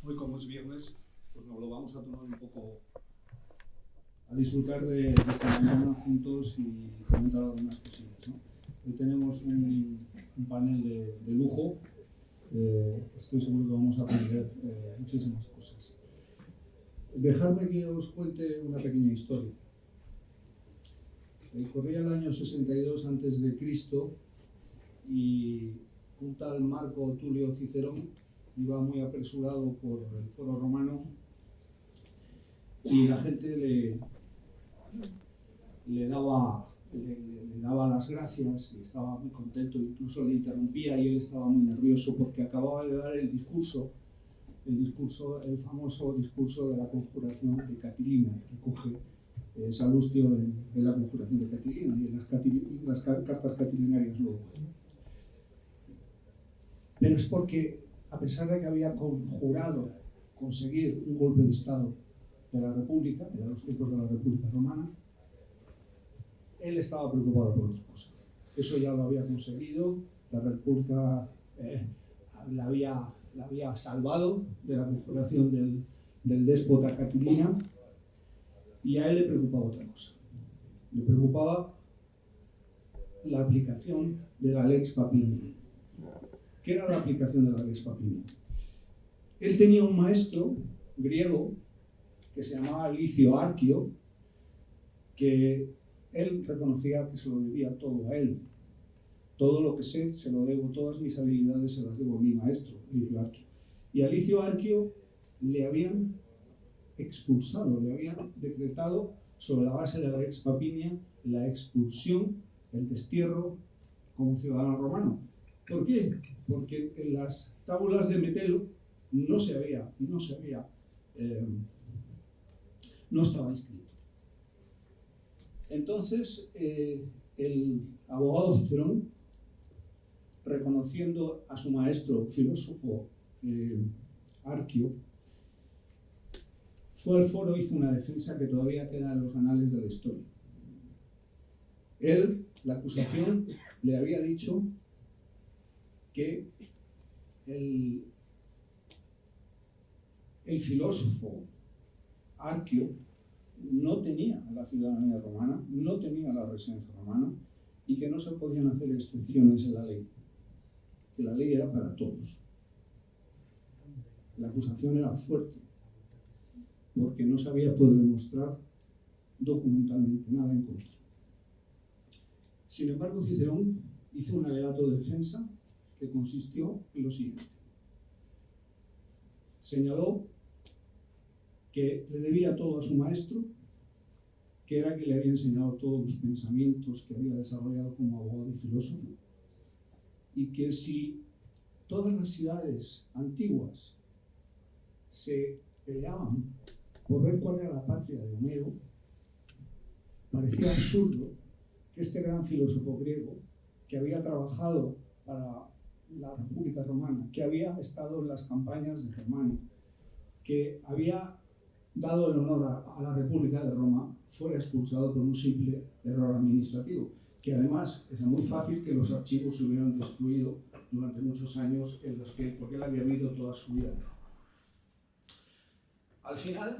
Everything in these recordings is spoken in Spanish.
hoy como es viernes, pues nos lo vamos a tomar un poco, a disfrutar de esta mañana juntos y comentar algunas cosillas, ¿no? Hoy tenemos un panel de lujo, estoy seguro que vamos a aprender muchísimas cosas. Dejadme que os cuente una pequeña historia. Corría el año 62 a.C. y un tal Marco Tulio Cicerón iba muy apresurado por el foro romano y la gente le daba las gracias y estaba muy contento, incluso le interrumpía y él estaba muy nervioso porque acababa de dar el famoso discurso de la conjuración de Catilina, que coge Salustio en la conjuración de Catilina y en las cartas catilinarias luego. Pero es porque, a pesar de que había conjurado conseguir un golpe de Estado de la República, de los tiempos de la República Romana, él estaba preocupado por otra cosa. Eso ya lo había conseguido, la República la había salvado de la conjuración del déspota Catilina, y a él le preocupaba otra cosa. Le preocupaba la aplicación de la Lex Papinia. ¿Qué era la aplicación de la Lex Papinia? Él tenía un maestro griego que se llamaba Licio Arquio, que él reconocía que se lo debía todo a él. Todo lo que sé se lo debo, todas mis habilidades se las debo a mi maestro, Licio Arquio. Y a Licio Arquio le habían expulsado, le habían decretado sobre la base de la Lex Papinia la expulsión, el destierro como ciudadano romano. ¿Por qué? Porque en las tábulas de Metelo no estaba inscrito. Entonces, el abogado Cicerón, reconociendo a su maestro filósofo Arquio, fue al foro, hizo una defensa que todavía queda en los anales de la historia. Él, la acusación, le había dicho que el filósofo Arquio no tenía la ciudadanía romana, no tenía la residencia romana y que no se podían hacer excepciones en la ley, que la ley era para todos. La acusación era fuerte porque no se había podido demostrar documentalmente nada en contra. Sin embargo, Cicerón hizo un alegato de defensa que consistió en lo siguiente. Señaló que le debía todo a su maestro, que era que le había enseñado todos los pensamientos que había desarrollado como abogado y filósofo, y que si todas las ciudades antiguas se peleaban por ver cuál era la patria de Homero, parecía absurdo que este gran filósofo griego, que había trabajado para la República Romana, que había estado en las campañas de Germania, que había dado el honor a la República de Roma, fuera expulsado por un simple error administrativo, que además es muy fácil que los archivos se hubieran destruido durante muchos años porque él había vivido toda su vida en Roma. Al final,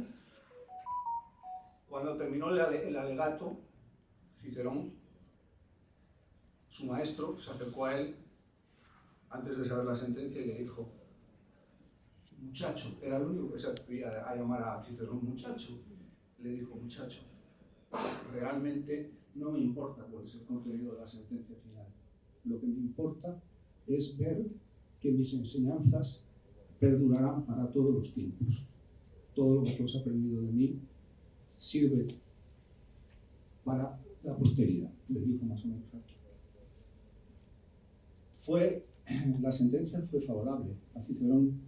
cuando terminó el alegato, Cicerón, su maestro, se acercó a él antes de saber la sentencia y le dijo: muchacho, era el único que se atrevía a llamar a Cicerón muchacho. Le dijo: muchacho, realmente no me importa cuál es el contenido de la sentencia final. Lo que me importa es ver que mis enseñanzas perdurarán para todos los tiempos. Todo lo que tú has aprendido de mí sirve para la posteridad, le dijo más o menos aquí. La sentencia fue favorable a Cicerón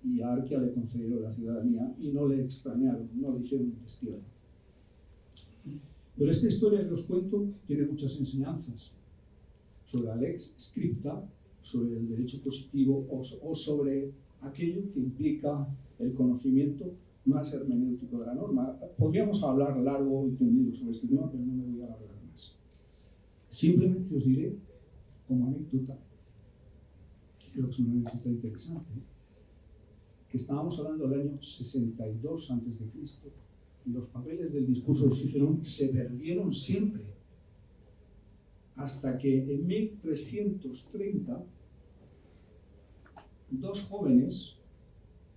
y a Arquia le concedieron la ciudadanía y no le extrañaron, no le hicieron un destierro. Pero esta historia que os cuento tiene muchas enseñanzas sobre la lex scripta, sobre el derecho positivo o sobre aquello que implica el conocimiento más hermenéutico de la norma. Podríamos hablar largo y tendido sobre este tema, pero no me voy a alargar más. Simplemente os diré, como anécdota, creo que es una anécdota interesante, que estábamos hablando del año 62 a.C., los papeles del discurso de Cicerón se perdieron siempre, hasta que en 1330 dos jóvenes,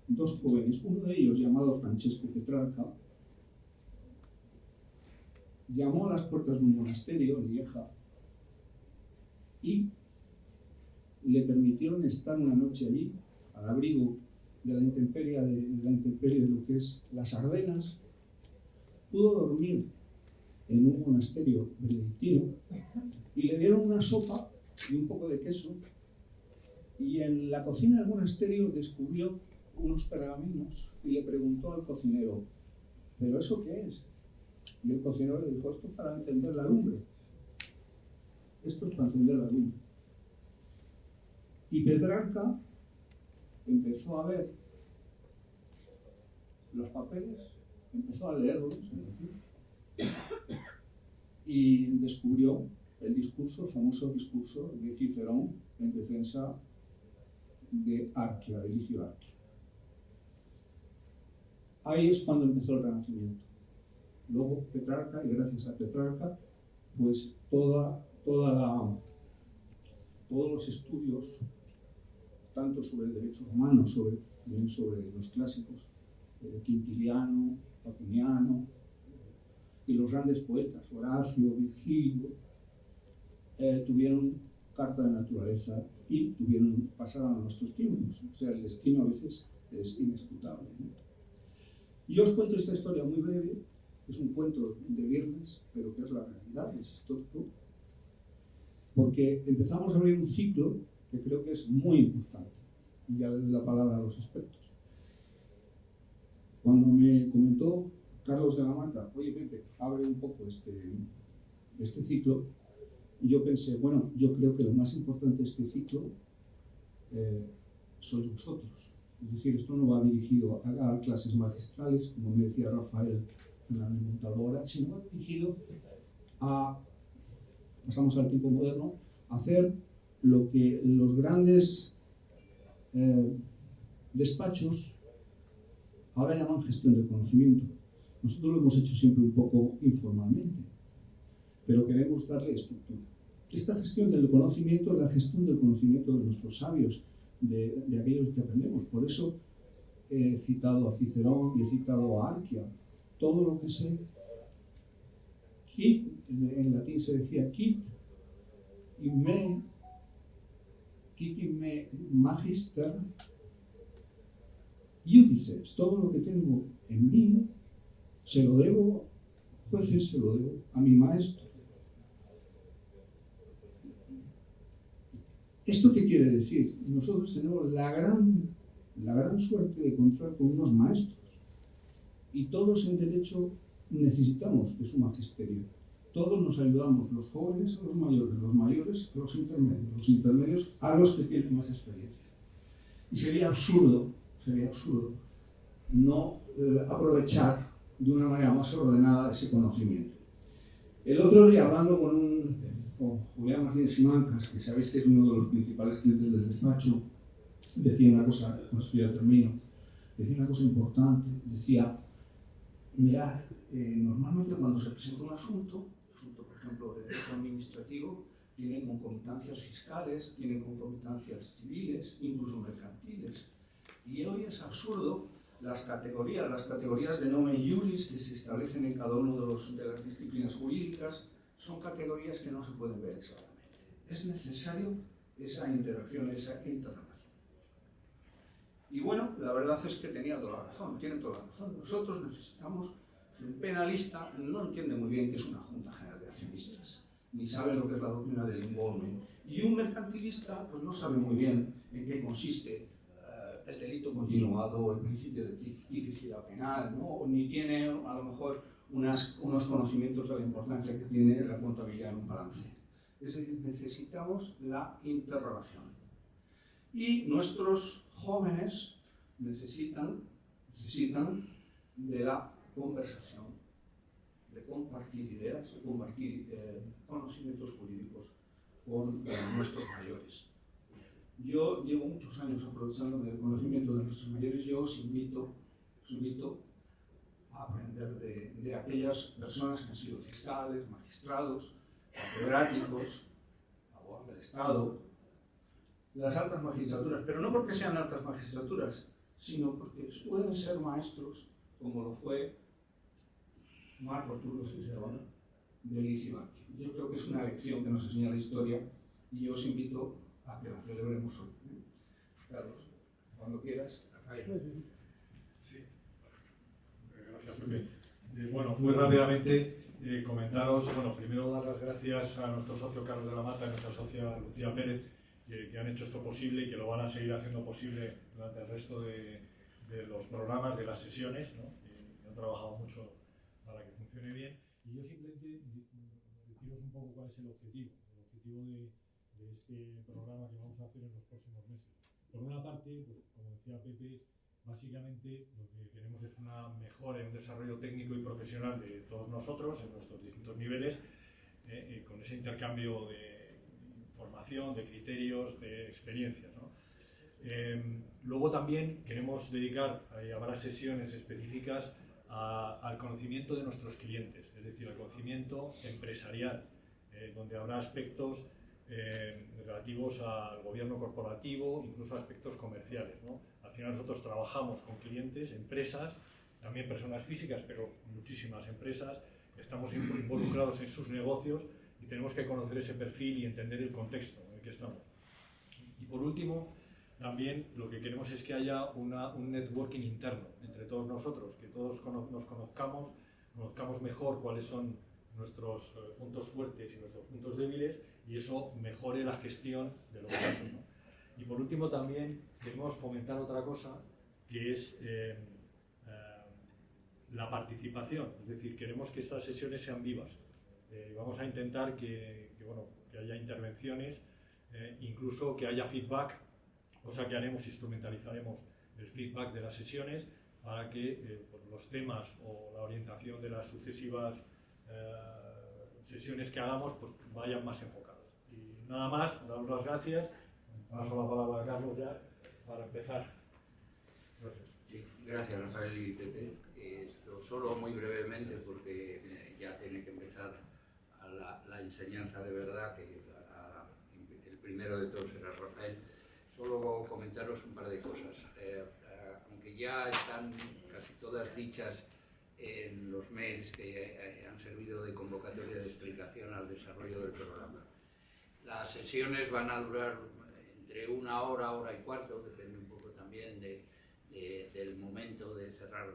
uno de ellos llamado Francesco Petrarca, llamó a las puertas de un monasterio en Lieja y le permitieron estar una noche allí, al abrigo de la intemperie de lo que es las Ardenas. Pudo dormir en un monasterio benedictino y le dieron una sopa y un poco de queso, y en la cocina del monasterio descubrió unos pergaminos y le preguntó al cocinero: ¿pero eso qué es? Y el cocinero le dijo: esto es para encender la lumbre. Esto es para encender la lumbre. Y Petrarca empezó a ver los papeles, empezó a leerlos y descubrió el famoso discurso de Cicerón en defensa de Arquia, de Licio Arquia. Ahí es cuando empezó el Renacimiento. Luego Petrarca, y gracias a Petrarca, pues todos los estudios, tanto sobre el derecho romano, sobre los clásicos, Quintiliano, Papiniano, y los grandes poetas, Horacio, Virgilio, tuvieron carta de naturaleza y pasaron a nuestros tiempos. O sea, el destino a veces es inescrutable, ¿no? Yo os cuento esta historia muy breve. Es un cuento de viernes, pero que es la realidad, es histórico, porque empezamos a abrir un ciclo que creo que es muy importante, y ya le doy la palabra a los expertos. Cuando me comentó Carlos de la Mata: oye Pepe, abre un poco este ciclo, yo pensé, bueno, yo creo que lo más importante de este ciclo sois vosotros. Es decir, esto no va dirigido a clases magistrales, como me decía Rafael Fernández Montalbora, sino va dirigido a, pasamos al tiempo moderno, a hacer lo que los grandes despachos ahora llaman gestión del conocimiento. Nosotros lo hemos hecho siempre un poco informalmente, pero queremos darle estructura. Esta gestión del conocimiento es la gestión del conocimiento de nuestros sabios, de aquellos que aprendemos. Por eso he citado a Cicerón y he citado a Arquia. Todo lo que sé, en latín se decía quid in me magister iudices. Todo lo que tengo en mí se lo debo, jueces, se lo debo a mi maestro. ¿Esto qué quiere decir? Nosotros tenemos la gran suerte de contar con unos maestros, y todos en derecho necesitamos de su magisterio. Todos nos ayudamos, los jóvenes a los mayores a los intermedios a los que tienen más experiencia. Y sería absurdo no aprovechar de una manera más ordenada ese conocimiento. El otro día, hablando con Julián Martínez Simancas, que sabéis que es uno de los principales clientes del despacho, decía una cosa, con esto ya termino, decía una cosa importante. Decía: mirad, normalmente cuando se presenta un asunto, por ejemplo, de derecho administrativo, tienen concomitancias fiscales, tienen concomitancias civiles, incluso mercantiles. Y hoy es absurdo las categorías de nomen iuris que se establecen en cada una de las disciplinas jurídicas, son categorías que no se pueden ver exactamente. Es necesario esa interacción, esa interrelación. Y bueno, la verdad es que tienen toda la razón. Nosotros necesitamos, un penalista no entiende muy bien qué es una Junta General de Accionistas, ni sabe lo que es la doctrina del involvement. Y un mercantilista pues no sabe muy bien en qué consiste el delito continuado, el principio de tipicidad penal, ¿no? Ni tiene a lo mejor unos conocimientos de la importancia que tiene la contabilidad en un balance. Es decir, necesitamos la interrelación. Y nuestros jóvenes necesitan de la conversación, de compartir ideas, de compartir conocimientos jurídicos con nuestros mayores. Yo llevo muchos años aprovechando del conocimiento de nuestros mayores. Yo os invito a aprender de aquellas personas que han sido fiscales, magistrados, catedráticos, abogados del Estado, las altas magistraturas, pero no porque sean altas magistraturas, sino porque pueden ser maestros, como lo fue Marco Arturo Cicero de Liz. Yo creo que es una lección que nos enseña la historia y yo os invito a que la celebremos hoy. Carlos, cuando quieras. Sí. Gracias, Pepe. Bueno, muy rápidamente comentaros, primero dar las gracias a nuestro socio Carlos de la Mata y a nuestra socia Lucía Pérez, que han hecho esto posible y que lo van a seguir haciendo posible durante el resto de los programas, de las sesiones, ¿no? Que han trabajado mucho para que funcione bien. Y yo simplemente deciros un poco cuál es el objetivo de este programa que vamos a hacer en los próximos meses. Por una parte, pues, como decía Pepe, básicamente lo que queremos es una mejora y un desarrollo técnico y profesional de todos nosotros en nuestros distintos niveles, con ese intercambio de información, de criterios, de experiencias, ¿no? Luego también queremos dedicar, habrá sesiones específicas al conocimiento de nuestros clientes, es decir, al conocimiento empresarial, donde habrá aspectos relativos al gobierno corporativo, incluso aspectos comerciales, ¿no? Al final nosotros trabajamos con clientes, empresas, también personas físicas, pero muchísimas empresas, estamos involucrados en sus negocios y tenemos que conocer ese perfil y entender el contexto en el que estamos. Y por último, también lo que queremos es que haya un networking interno entre todos nosotros, que todos nos conozcamos mejor cuáles son nuestros puntos fuertes y nuestros puntos débiles, y eso mejore la gestión de los casos, ¿no? Y por último también queremos fomentar otra cosa, que es la participación, es decir, queremos que estas sesiones sean vivas. Vamos a intentar que haya intervenciones, incluso que haya feedback, cosa que haremos, instrumentalizaremos el feedback de las sesiones para que los temas o la orientación de las sucesivas sesiones que hagamos pues vayan más enfocadas. Y nada más, daros las gracias. Paso la palabra a Carlos ya para empezar. Gracias. Sí, gracias Rafael y Pepe. Esto solo muy brevemente porque ya tiene que empezar la enseñanza de verdad, que el primero de todos era Rafael. Solo comentaros un par de cosas. Aunque ya están casi todas dichas en los mails que han servido de convocatoria de explicación al desarrollo del programa. Las sesiones van a durar entre 1 hora, hora y cuarto, depende un poco también del momento de cerrar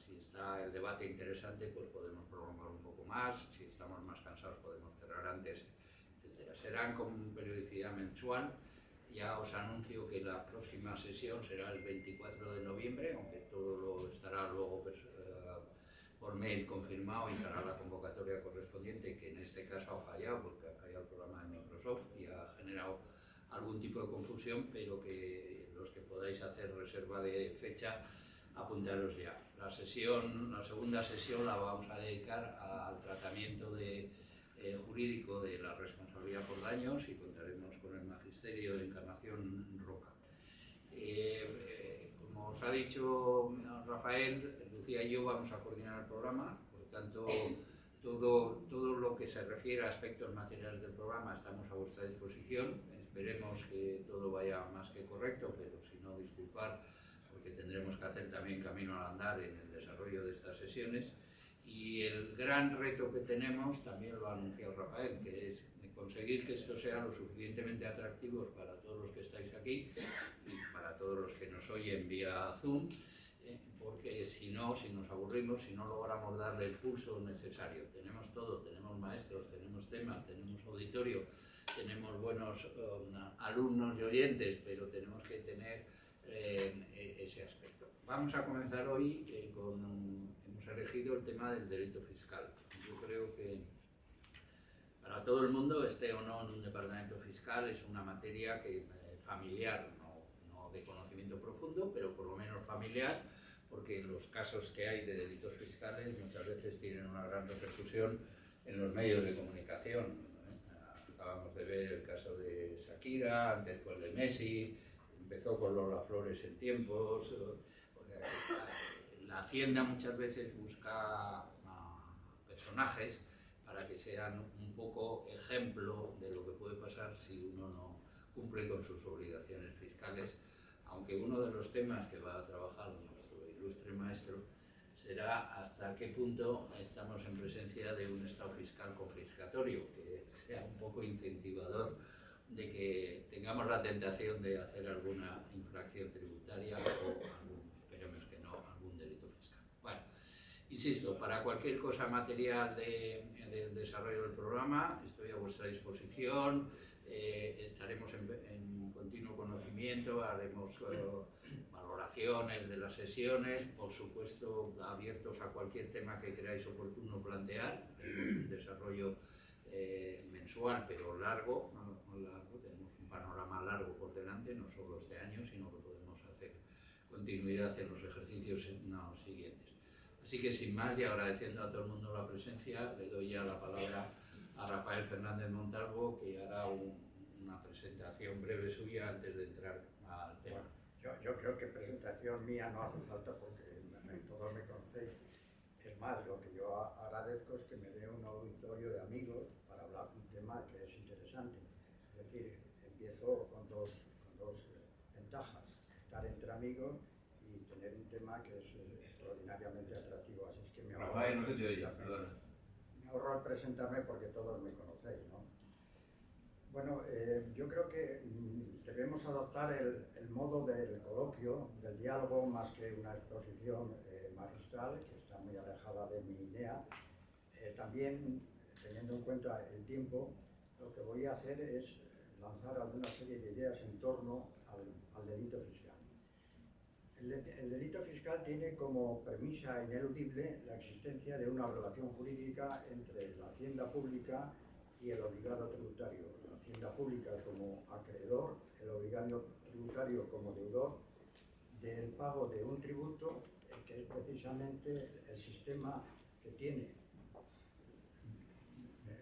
si está el debate interesante, pues podemos prolongar un poco más, si estamos más cansados podemos cerrar antes, etc. Serán con periodicidad mensual. Ya os anuncio que la próxima sesión será el 24 de noviembre, aunque todo lo estará luego por mail confirmado y será la convocatoria correspondiente, que en este caso ha fallado, porque ha fallado el programa de Microsoft y ha generado algún tipo de confusión, pero que los que podáis hacer reserva de fecha, apuntaros ya. La segunda sesión la vamos a dedicar al tratamiento jurídico de la responsabilidad por daños y contaremos con el magisterio de Encarnación Roca. Como os ha dicho Rafael, Lucía y yo vamos a coordinar el programa, por lo tanto todo lo que se refiere a aspectos materiales del programa estamos a vuestra disposición. Esperemos que todo vaya más que correcto, pero si no, disculpar, porque tendremos que hacer también camino al andar en el desarrollo de estas sesiones. Y el gran reto que tenemos, también lo ha anunciado Rafael, que es conseguir que esto sea lo suficientemente atractivo para todos los que estáis aquí y para todos los que nos oyen vía Zoom, porque si no, si nos aburrimos, si no logramos darle el pulso necesario. Tenemos todo, tenemos maestros, tenemos temas, tenemos auditorio, tenemos buenos alumnos y oyentes, pero tenemos que tener ese aspecto. Vamos a comenzar hoy hemos elegido el tema del delito fiscal. Yo creo que para todo el mundo, esté o no en un departamento fiscal, es una materia familiar, no de conocimiento profundo, pero por lo menos familiar, porque los casos que hay de delitos fiscales muchas veces tienen una gran repercusión en los medios de comunicación. acabamos de ver el caso de Shakira, antes fue el de Messi, empezó con Lola Flores en tiempos. La Hacienda muchas veces busca personajes para que sean un poco ejemplo de lo que puede pasar si uno no cumple con sus obligaciones fiscales, aunque uno de los temas que va a trabajar nuestro ilustre maestro será hasta qué punto estamos en presencia de un estado fiscal confiscatorio, que sea un poco incentivador de que tengamos la tentación de hacer alguna infracción tributaria o esperemos que no, algún delito fiscal. Bueno, insisto, para cualquier cosa material del desarrollo del programa estoy a vuestra disposición, estaremos en continuo conocimiento, haremos valoraciones de las sesiones, por supuesto abiertos a cualquier tema que creáis oportuno plantear. Tenemos un desarrollo mensual pero largo, tenemos un panorama largo por delante, no solo este año, sino que podemos hacer continuidad en los ejercicios siguientes. Así que sin más y agradeciendo a todo el mundo la presencia, le doy ya la palabra a Rafael Fernández Montalvo, que hará una presentación breve suya antes de entrar al tema. Yo creo que presentación mía no hace falta porque todos me conocéis. Es más, lo que yo agradezco es que me dé un auditorio de amigos para hablar de un tema que es interesante. Es decir, empiezo con dos ventajas: estar entre amigos y tener un tema que es extraordinariamente atractivo. Así es que me ahorro, Rafael, no se te oye, perdona. Me ahorro el presentarme porque todos me conocéis, ¿no? Bueno, yo creo que debemos adoptar el modo del coloquio, del diálogo, más que una exposición magistral, que está muy alejada de mi idea. También, teniendo en cuenta el tiempo, lo que voy a hacer es lanzar alguna serie de ideas en torno al delito fiscal. El delito fiscal tiene como premisa ineludible la existencia de una relación jurídica entre la hacienda pública y el obligado tributario. La hacienda pública como acreedor, el obligado tributario como deudor del pago de un tributo, que es precisamente el sistema que tiene.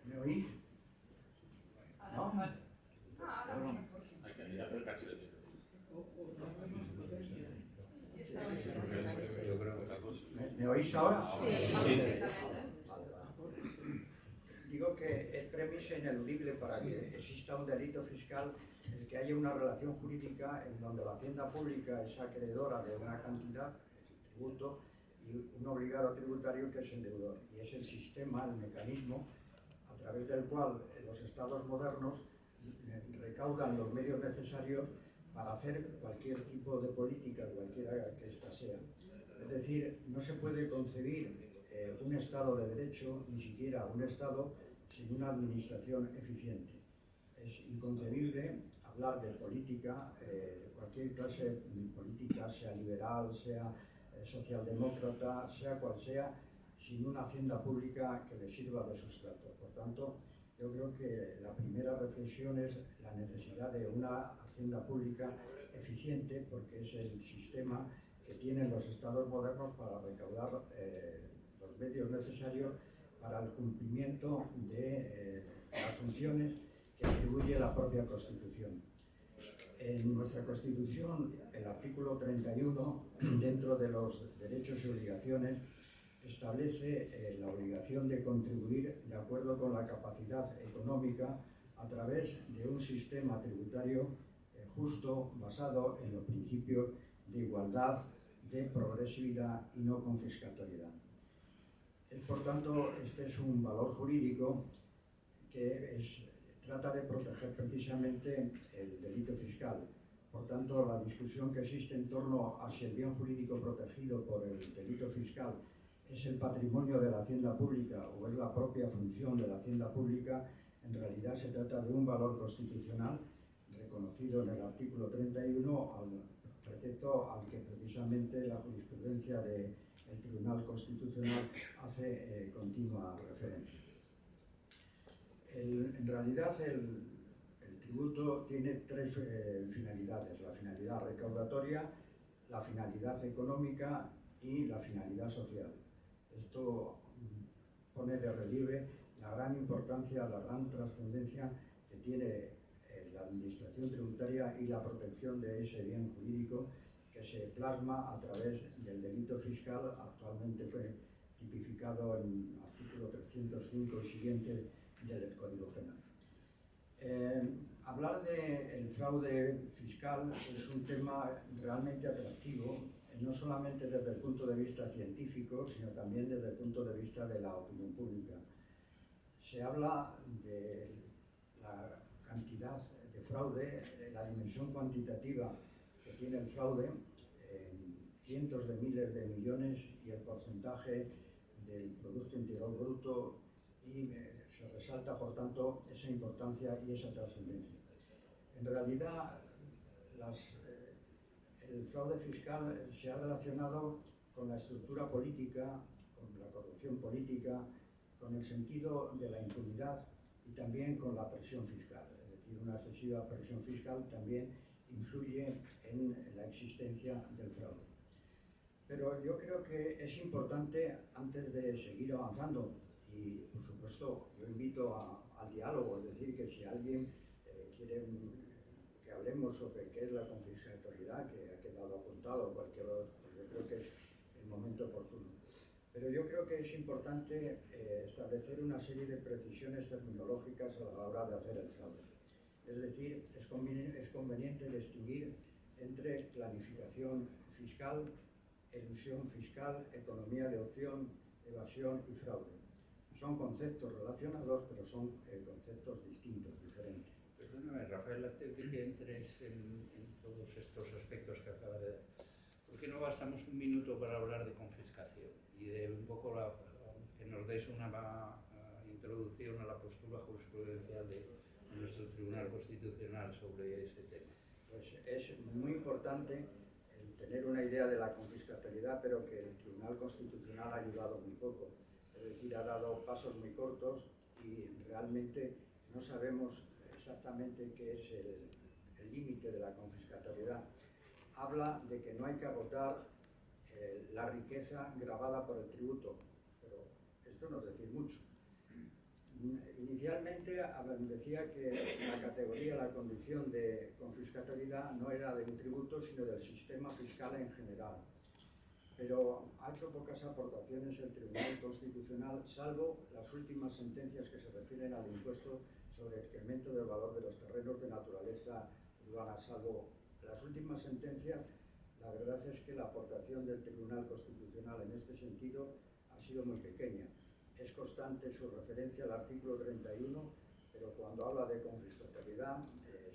¿Me oís? ¿No? Hay que acercarse. ¿Me oís ahora? Sí. Digo que es premisa ineludible para que exista un delito fiscal el que haya una relación jurídica en donde la hacienda pública es acreedora de una cantidad, el tributo, y un obligado tributario que es el deudor. Y es el sistema, el mecanismo a través del cual los estados modernos recaudan los medios necesarios para hacer cualquier tipo de política, cualquiera que ésta sea. Es decir, no se puede concebir un Estado de Derecho, ni siquiera un Estado, sin una administración eficiente. Es inconcebible hablar de política, cualquier clase de política, sea liberal, sea socialdemócrata, sea cual sea, sin una hacienda pública que le sirva de sustrato. Por tanto, yo creo que la primera reflexión es la necesidad de una hacienda pública eficiente, porque es el sistema que tienen los estados modernos para recaudar los medios necesarios para el cumplimiento de las funciones que atribuye la propia Constitución. En nuestra Constitución, el artículo 31, dentro de los derechos y obligaciones, establece la obligación de contribuir de acuerdo con la capacidad económica a través de un sistema tributario justo, basado en los principios de igualdad, de progresividad y no confiscatoriedad. Por tanto, este es un valor jurídico que trata de proteger precisamente el delito fiscal. Por tanto, la discusión que existe en torno a si el bien jurídico protegido por el delito fiscal es el patrimonio de la hacienda pública o es la propia función de la hacienda pública, en realidad se trata de un valor constitucional reconocido en el artículo 31, al precepto al que precisamente la jurisprudencia del Tribunal Constitucional hace continua referencia. En realidad el tributo tiene tres finalidades: la finalidad recaudatoria, la finalidad económica y la finalidad social. Esto pone de relieve la gran importancia, la gran trascendencia que tiene la administración tributaria y la protección de ese bien jurídico que se plasma a través del delito fiscal, actualmente tipificado en el artículo 305 y siguiente del Código Penal. Hablar del fraude fiscal es un tema realmente atractivo, no solamente desde el punto de vista científico, sino también desde el punto de vista de la opinión pública. Se habla de la cantidad de fraude, la dimensión cuantitativa que tiene el fraude, cientos de miles de millones, y el porcentaje del Producto Interior Bruto, y se resalta, por tanto, esa importancia y esa trascendencia. En realidad, el fraude fiscal se ha relacionado con la estructura política, con la corrupción política, con el sentido de la impunidad y también con la presión fiscal. Es decir, una excesiva presión fiscal también influye en la existencia del fraude. Pero yo creo que es importante, antes de seguir avanzando, y por supuesto yo invito al diálogo, es decir, que si alguien quiere que hablemos sobre qué es la confiscatoriedad, que ha quedado apuntado cualquier otro, pues yo creo que es el momento oportuno. Pero yo creo que es importante establecer una serie de precisiones terminológicas a la hora de hacer el fraude. Es decir, es conveniente distinguir entre planificación fiscal, elusión fiscal, economía de opción, evasión y fraude. Son conceptos relacionados, pero son conceptos distintos, diferentes. Perdóname, Rafael, antes de que entres en todos estos aspectos que acabas de dar, ¿por qué no gastamos un minuto para hablar de confiscación y de un poco que nos deis una introducción a la postura jurisprudencial de nuestro Tribunal Constitucional sobre ese tema? Pues es muy importante tener una idea de la confiscatoriedad, pero que el Tribunal Constitucional ha ayudado muy poco. Es decir, ha dado pasos muy cortos y realmente no sabemos exactamente qué es el límite de la confiscatoriedad. Habla de que no hay que agotar la riqueza gravada por el tributo, pero esto no es decir mucho. Inicialmente decía que la categoría, la condición de confiscatoriedad no era de un tributo, sino del sistema fiscal en general. Pero ha hecho pocas aportaciones el Tribunal Constitucional, salvo las últimas sentencias que se refieren al impuesto sobre el incremento del valor de los terrenos de naturaleza urbana. Salvo las últimas sentencias, la verdad es que la aportación del Tribunal Constitucional en este sentido ha sido muy pequeña. Es constante su referencia al artículo 31, pero cuando habla de confiscatoriedad,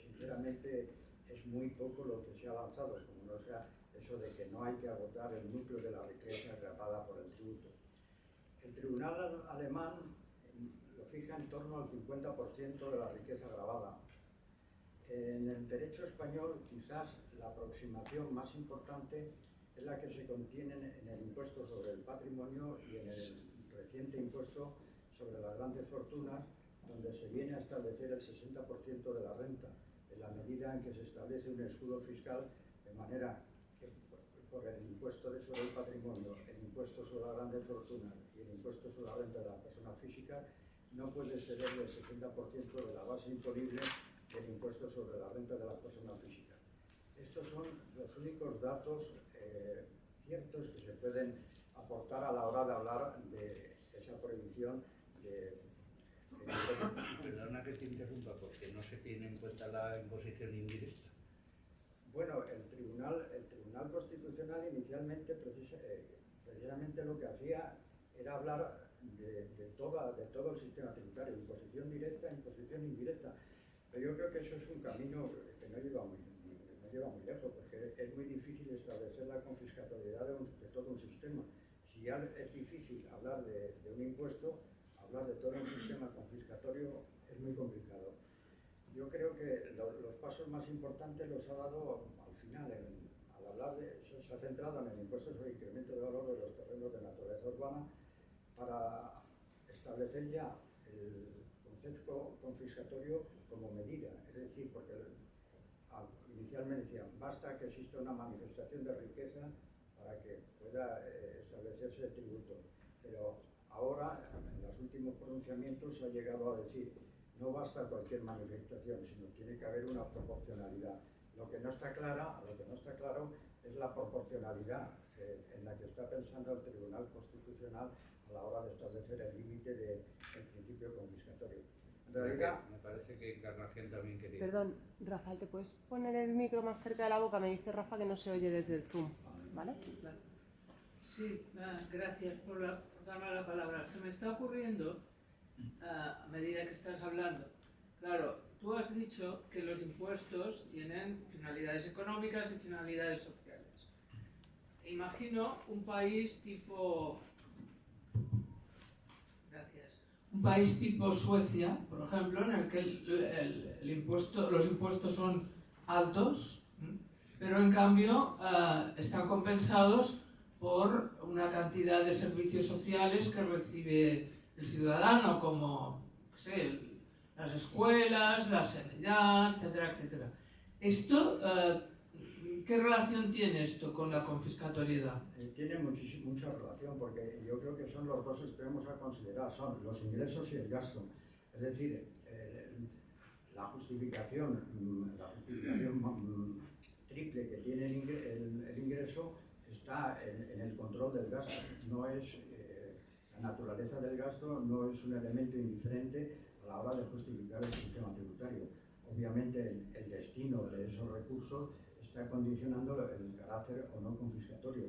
sinceramente es muy poco lo que se ha avanzado, como no sea eso de que no hay que agotar el núcleo de la riqueza agrapada por el tributo. El tribunal alemán lo fija en torno al 50% de la riqueza gravada. En el derecho español, quizás la aproximación más importante es la que se contiene en el impuesto sobre el patrimonio y en el reciente impuesto sobre las grandes fortunas, donde se viene a establecer el 60% de la renta, en la medida en que se establece un escudo fiscal, de manera que por el impuesto sobre el patrimonio, el impuesto sobre las grandes fortunas y el impuesto sobre la renta de la persona física no puede exceder el 60% de la base imponible del impuesto sobre la renta de la persona física. Estos son los únicos datos ciertos que se pueden aportar a la hora de hablar de esa prohibición de Perdona que te interrumpa, porque no se tiene en cuenta la imposición indirecta. Bueno, el Tribunal Constitucional inicialmente precisamente lo que hacía era hablar de todo el sistema tributario, imposición directa, imposición indirecta. Pero yo creo que eso es un camino que no lleva muy lejos, porque es muy difícil establecer la confiscatoriedad de todo un sistema. Si ya es difícil hablar de un impuesto, hablar de todo un sistema confiscatorio es muy complicado. Yo creo que los pasos más importantes los ha dado al final, al hablar se ha centrado en el impuesto sobre el incremento de valor de los terrenos de naturaleza urbana, para establecer ya el concepto confiscatorio como medida. Es decir, porque inicialmente decían, basta que exista una manifestación de riqueza para que pueda establecerse el tributo. Pero ahora, en los últimos pronunciamientos, se ha llegado a decir no basta cualquier manifestación, sino tiene que haber una proporcionalidad. Lo que no está claro es la proporcionalidad en la que está pensando el Tribunal Constitucional a la hora de establecer el límite del principio confiscatorio. En realidad, Me parece que Encarnación también quería. Perdón, Rafael, ¿te puedes poner el micro más cerca de la boca? Me dice Rafa que no se oye desde el Zoom, ¿vale? Sí, gracias por darme la palabra. Se me está ocurriendo, a medida que estás hablando, claro, tú has dicho que los impuestos tienen finalidades económicas y finalidades sociales. Imagino un país tipo... Gracias. Un país tipo Suecia, por ejemplo, en el que los impuestos son altos, pero en cambio están compensados por una cantidad de servicios sociales que recibe el ciudadano, como las escuelas, la sanidad, etcétera, etcétera. Esto, ¿qué relación tiene esto con la confiscatoriedad? tiene mucha relación, porque yo creo que son los dos extremos a considerar, son los ingresos y el gasto. Es decir, la justificación triple que tiene el ingreso está en el control del gasto. No es, la naturaleza del gasto no es un elemento indiferente a la hora de justificar el sistema tributario. Obviamente el destino de esos recursos está condicionando el carácter o no confiscatorio.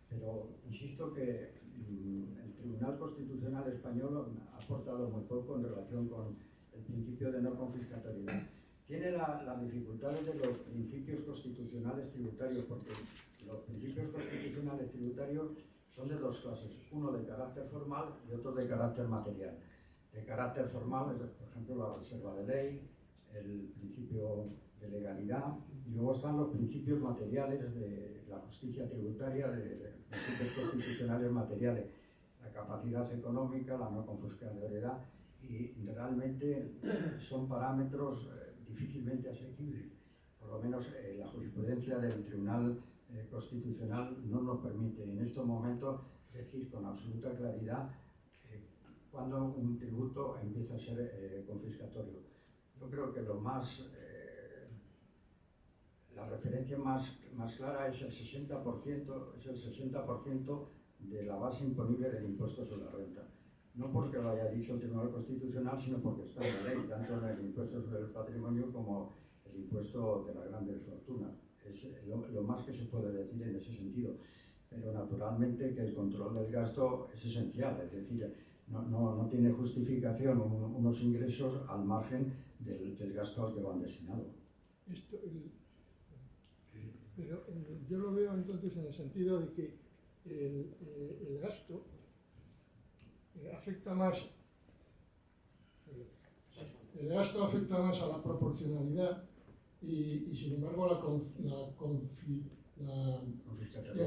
Pero insisto que el Tribunal Constitucional Español ha aportado muy poco en relación con el principio de no confiscatoriedad. Tiene las dificultades de los principios constitucionales tributarios, porque los principios constitucionales tributarios son de dos clases, uno de carácter formal y otro de carácter material. De carácter formal, por ejemplo, la reserva de ley, el principio de legalidad, y luego están los principios materiales de la justicia tributaria, de principios constitucionales materiales, la capacidad económica, la no confiscatoriedad, y realmente son parámetros difícilmente asequibles. Por lo menos la jurisprudencia del Tribunal Constitucional no nos permite en estos momentos decir con absoluta claridad cuándo un tributo empieza a ser confiscatorio. Yo creo que la referencia más clara es el 60% de la base imponible del impuesto sobre la renta. No porque lo haya dicho el Tribunal Constitucional, sino porque está en la ley, tanto en el impuesto sobre el patrimonio como el impuesto de las grandes fortunas. Es lo más que se puede decir en ese sentido. Pero naturalmente que el control del gasto es esencial, es decir, no tiene justificación unos ingresos al margen del gasto al que van destinados. Pero yo lo veo entonces en el sentido de que el gasto afecta más a la proporcionalidad y sin embargo la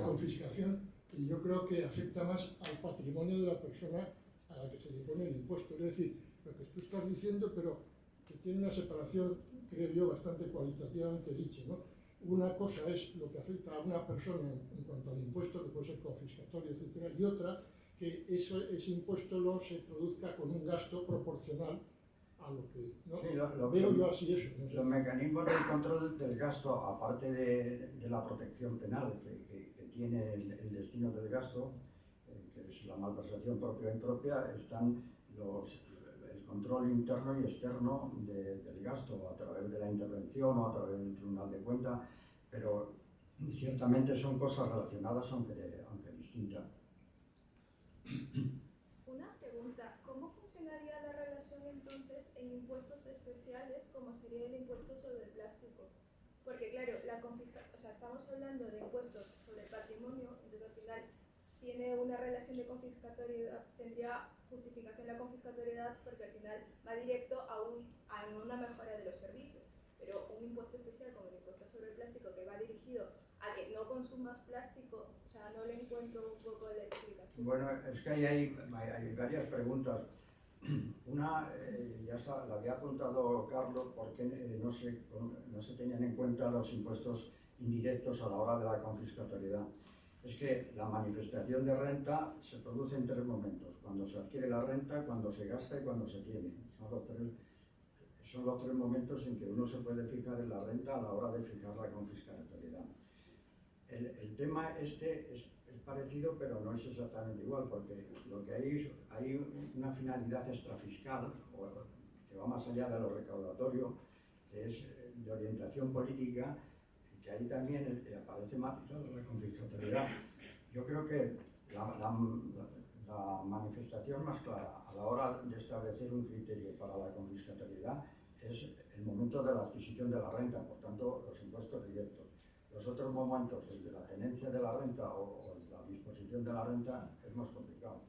confiscación, y yo creo que afecta más al patrimonio de la persona a la que se le pone el impuesto. Es decir, lo que tú estás diciendo, pero que tiene una separación, creo yo, bastante cualitativamente dicha, ¿no? Una cosa es lo que afecta a una persona en cuanto al impuesto, que puede ser confiscatorio, etcétera, y otra, que ese impuesto se produzca con un gasto proporcional a lo que... ¿no? Sí, lo veo yo así eso. ¿No? Los mecanismos del control del gasto, aparte de la protección penal que tiene el destino del gasto, que es la malversación propia e impropia, están el control interno y externo del gasto a través de la intervención o a través del Tribunal de Cuentas, pero ciertamente son cosas relacionadas aunque distintas. Una pregunta, ¿cómo funcionaría la relación entonces en impuestos especiales como sería el impuesto sobre el plástico? Porque claro, estamos hablando de impuestos sobre el patrimonio, entonces al final tiene una relación de confiscatoriedad, tendría justificación la confiscatoriedad porque al final va directo a una mejora de los servicios. Pero un impuesto especial como el impuesto sobre el plástico que va dirigido a que no consumas plástico, o sea, no le encuentro un poco la explicación. Bueno, es que hay varias preguntas. Una, ya la había apuntado Carlos, porque no se tenían en cuenta los impuestos indirectos a la hora de la confiscatoriedad. Es que la manifestación de renta se produce en tres momentos: cuando se adquiere la renta, cuando se gasta y cuando se tiene. Son los tres son los 3 momentos en que uno se puede fijar en la renta a la hora de fijar la confiscabilidad. El tema este es parecido, pero no es exactamente igual, porque lo que hay una finalidad extrafiscal, que va más allá de lo recaudatorio, que es de orientación política, que ahí también aparece matizado la confiscabilidad. Yo creo que la manifestación más clara a la hora de establecer un criterio para la confiscabilidad es el momento de la adquisición de la renta, por tanto, los impuestos directos. Los otros momentos, el de la tenencia de la renta o la disposición de la renta, es más complicado.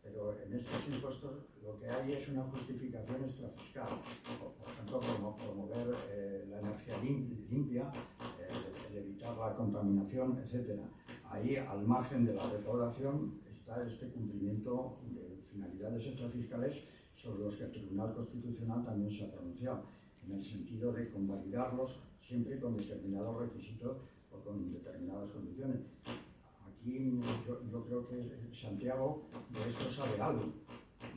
Pero en estos impuestos lo que hay es una justificación extrafiscal. Por ejemplo, promover la energía limpia, el evitar la contaminación, etc. Ahí, al margen de la recaudación, está este cumplimiento de finalidades extrafiscales sobre los que el Tribunal Constitucional también se ha pronunciado, en el sentido de convalidarlos siempre con determinados requisitos o con determinadas condiciones. Aquí yo creo que Santiago de esto sabe algo,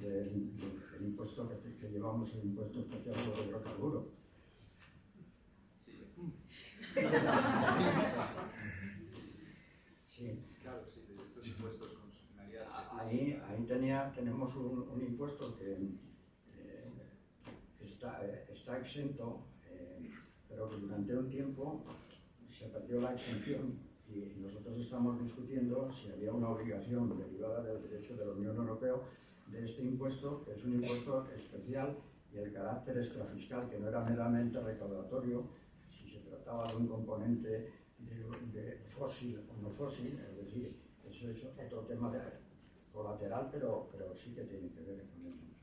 del impuesto que llevamos, el impuesto especial sobre hidrocarburos. Sí. Claro, sí, de estos impuestos con su finalidad específica. Ahí tenemos un impuesto que está exento, pero que durante un tiempo se perdió la exención y nosotros estamos discutiendo si había una obligación derivada del derecho de la Unión Europea de este impuesto, que es un impuesto especial, y el carácter extrafiscal, que no era meramente recaudatorio, si se trataba de un componente de fósil o no fósil, es decir, eso es otro tema colateral, pero sí que tiene que ver con ello.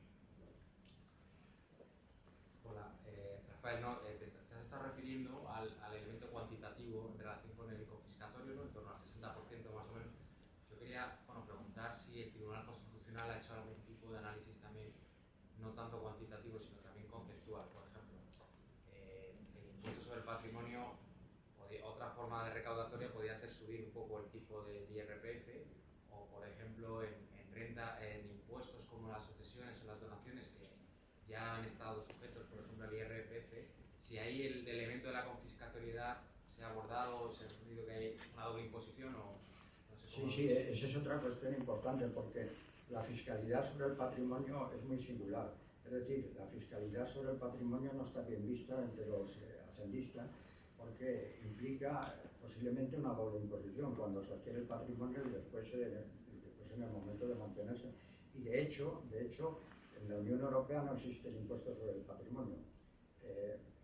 Hola, Rafael, ¿no? Te has estado refiriendo al elemento cuantitativo en relación con el confiscatorio, ¿no? En torno al 60% más o menos. Yo quería preguntar si el Tribunal Constitucional ha hecho algún tipo de análisis también, no tanto cuantitativo, sino también conceptual. Por ejemplo, el impuesto sobre el patrimonio, otra forma de recaudatoria podría ser subir un poco el tipo de IRPF, o por ejemplo en renta, en impuestos como las sucesiones o las donaciones que ya han estado sujetos, por ejemplo, al IRPF, si ahí el elemento de la confiscatoriedad se ha abordado, se ha sentido que hay una doble imposición o no sé cómo. Sí, esa es otra cuestión importante, porque la fiscalidad sobre el patrimonio es muy singular. Es decir, la fiscalidad sobre el patrimonio no está bien vista entre los hacendistas, porque implica posiblemente una doble imposición cuando se adquiere el patrimonio y después en el momento de mantenerse. Y de hecho, en la Unión Europea no existe el impuesto sobre el patrimonio.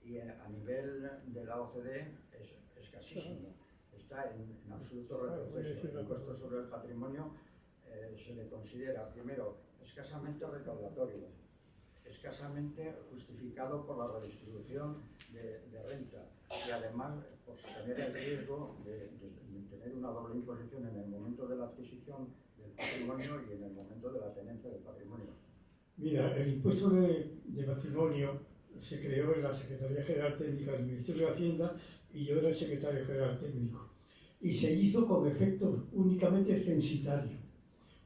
Y a nivel de la OCDE es escasísimo. Está en absoluto retroceso. El impuesto sobre el patrimonio se le considera, primero, escasamente recaudatorio, escasamente justificado por la redistribución de renta y además por tener el riesgo de tener una doble imposición en el momento de la adquisición del patrimonio y en el momento de la tenencia del patrimonio. Mira, el impuesto de patrimonio se creó en la Secretaría General Técnica del Ministerio de Hacienda y yo era el secretario general técnico. Y se hizo con efecto únicamente censitario.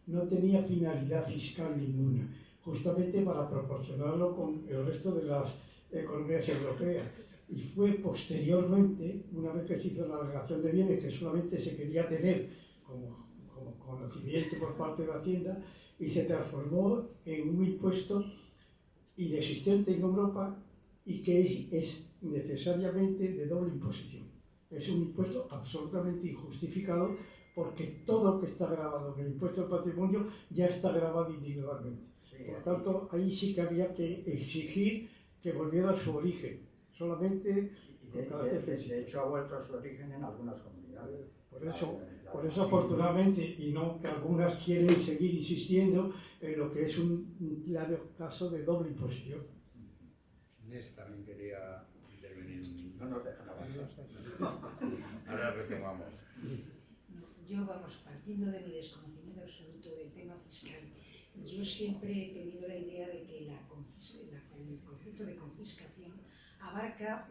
No tenía finalidad fiscal ninguna, justamente para proporcionarlo con el resto de las economías europeas. Y fue posteriormente, una vez que se hizo la relación de bienes, que solamente se quería tener como conocimiento por parte de Hacienda, y se transformó en un impuesto inexistente en Europa y que es necesariamente de doble imposición. Es un impuesto absolutamente injustificado porque todo lo que está grabado en el impuesto al patrimonio ya está grabado individualmente. Por tanto, ahí sí que había que exigir que volviera a su origen, solamente con carácter físico. De hecho, ha vuelto a su origen en algunas comunidades. Por eso afortunadamente, y no que algunas quieren seguir insistiendo en lo que es un claro caso de doble imposición. Inés también quería intervenir. No nos dejan avanzar. Ahora retomamos. Yo, partiendo de mi desconocimiento absoluto del tema fiscal, yo siempre he tenido la idea de que el concepto de confiscación abarca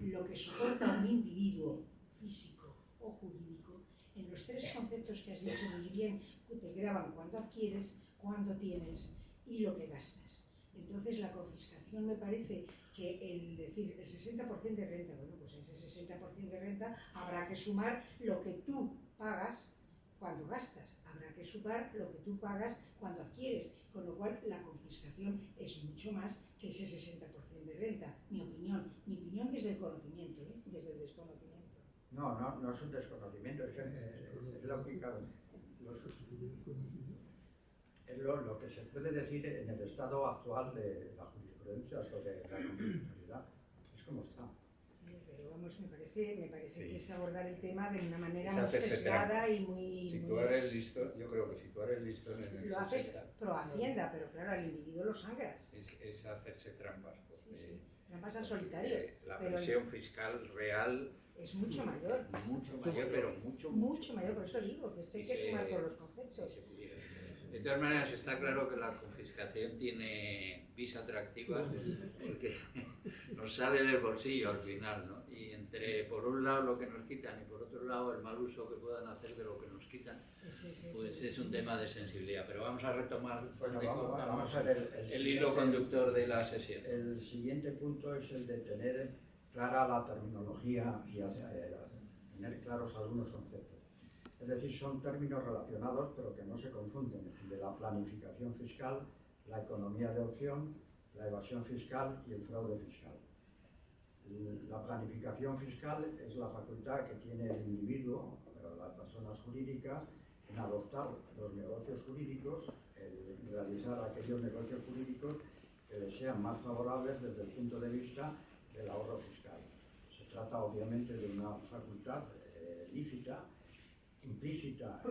lo que soporta un individuo físico o jurídico en los 3 conceptos que has dicho muy bien, que te graban cuando adquieres, cuando tienes y lo que gastas. Entonces la confiscación me parece que el 60% de renta, bueno, pues a ese 60% de renta habrá que sumar lo que tú pagas cuando gastas, habrá que sumar lo que tú pagas cuando adquieres, con lo cual la confiscación es mucho más que ese 60% de renta, mi opinión desde el conocimiento, desde el desconocimiento. No es un desconocimiento, es lógica. Es lo que se puede decir en el estado actual de la jurisprudencia sobre la constitucionalidad. Es como está. Pero vamos, me parece Sí. que es abordar el tema de una manera Es muy hacerse sesgada trampa. y muy... Si tú muy- eres listo, yo creo que si tú eres listo en el Lo haces 60, pro Hacienda, pero claro, al individuo lo sangras. es hacerse trampas. Porque, Sí. Trampas al solitario. la pero presión fiscal real es mucho mayor. mucho mayor, pero mucho Mayor, por eso digo que esto hay Y que se- sumar por los conceptos. si se pudiera. De todas maneras, está claro que la confiscación tiene vis atractiva porque nos sale del bolsillo al final, ¿no? Y entre, por un lado, lo que nos quitan y por otro lado, el mal uso que puedan hacer de lo que nos quitan, pues es un tema de sensibilidad. Pero vamos a retomar Bueno, vamos a ver el hilo conductor de la sesión. El siguiente punto es el de tener clara la terminología y tener claros algunos conceptos. Es decir, son términos relacionados pero que no se confunden, de la planificación fiscal, la economía de opción, la evasión fiscal y el fraude fiscal. La planificación fiscal es la facultad que tiene el individuo, las personas jurídicas, en adoptar los negocios jurídicos, en realizar aquellos negocios jurídicos que les sean más favorables desde el punto de vista del ahorro fiscal. Se trata obviamente de una facultad lícita, implícita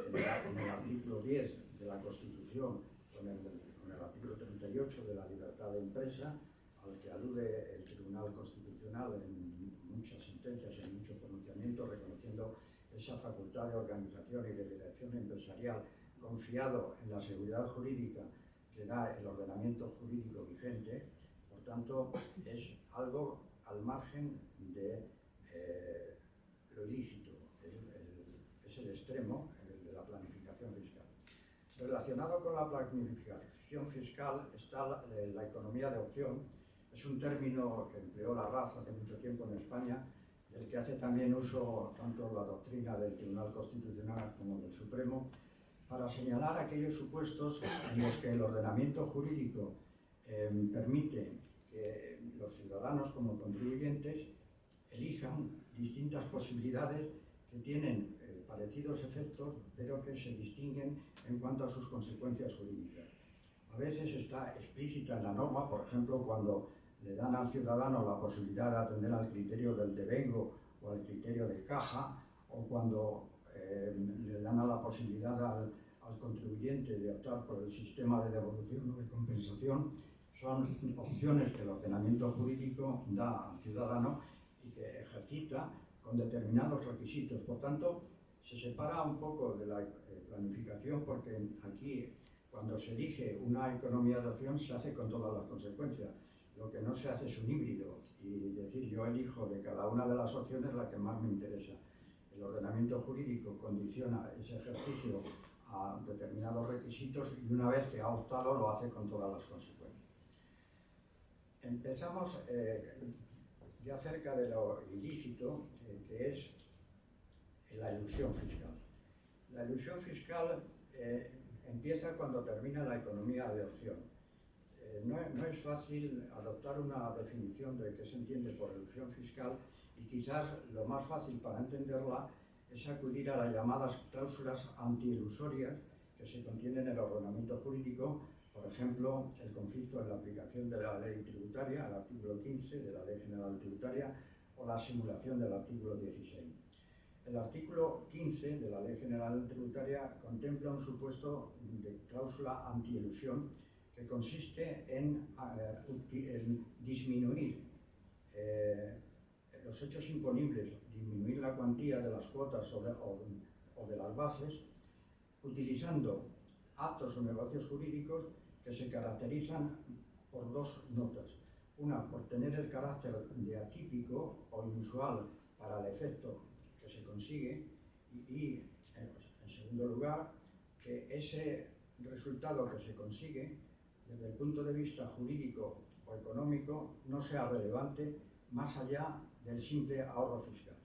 en el artículo 10 de la Constitución, con el artículo 38 de la libertad de empresa, al que alude el Tribunal Constitucional en muchas sentencias, en muchos pronunciamientos, reconociendo esa facultad de organización y de dirección empresarial, confiado en la seguridad jurídica que da el ordenamiento jurídico vigente. Por tanto, es algo al margen de lo ilícito, es el extremo de la planificación fiscal. Relacionado con la planificación fiscal está la economía de opción. Es un término que empleó la RAF hace mucho tiempo en España, del que hace también uso tanto la doctrina del Tribunal Constitucional como del Supremo, para señalar aquellos supuestos en los que el ordenamiento jurídico permite que los ciudadanos como contribuyentes elijan distintas posibilidades que tienen parecidos efectos, pero que se distinguen en cuanto a sus consecuencias jurídicas. A veces está explícita en la norma, por ejemplo, cuando le dan al ciudadano la posibilidad de atender al criterio del devengo o al criterio de caja, o cuando le dan a la posibilidad al contribuyente de optar por el sistema de devolución o de compensación. Son opciones que el ordenamiento jurídico da al ciudadano y que ejercita con determinados requisitos. Por tanto, se separa un poco de la planificación, porque aquí, cuando se elige una economía de opción, se hace con todas las consecuencias. Lo que no se hace es un híbrido y decir, yo elijo de cada una de las opciones la que más me interesa. El ordenamiento jurídico condiciona ese ejercicio a determinados requisitos y una vez que ha optado lo hace con todas las consecuencias. Empezamos ya cerca de lo ilícito, que es la elusión fiscal. La elusión fiscal empieza cuando termina la economía de opción. No es fácil adoptar una definición de qué se entiende por elusión fiscal, y quizás lo más fácil para entenderla es acudir a las llamadas cláusulas antielusorias que se contienen en el ordenamiento jurídico, por ejemplo, el conflicto en la aplicación de la ley tributaria, el artículo 15 de la Ley General Tributaria, o la simulación del artículo 16. El artículo 15 de la Ley General Tributaria contempla un supuesto de cláusula antielusión que consiste en disminuir los hechos imponibles, disminuir la cuantía de las cuotas o de las bases, utilizando actos o negocios jurídicos que se caracterizan por dos notas. Una, por tener el carácter de atípico o inusual para el efecto que se consigue, y en segundo lugar, que ese resultado que se consigue desde el punto de vista jurídico o económico no sea relevante más allá del simple ahorro fiscal.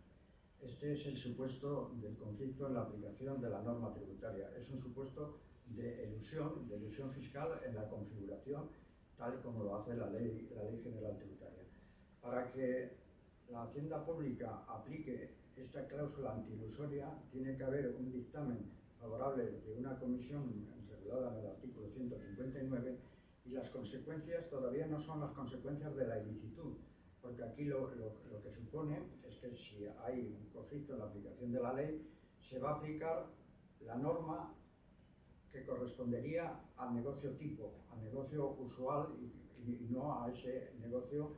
Este es el supuesto del conflicto en la aplicación de la norma tributaria. Es un supuesto de ilusión fiscal en la configuración, tal y como lo hace la Ley General Tributaria. Para que la Hacienda Pública aplique esta cláusula antiilusoria, tiene que haber un dictamen favorable de una comisión regulada en el artículo 159, y las consecuencias todavía no son las consecuencias de la ilicitud, porque aquí lo que supone es que si hay un conflicto en la aplicación de la ley, se va a aplicar la norma que correspondería al negocio tipo, al negocio usual y no a ese negocio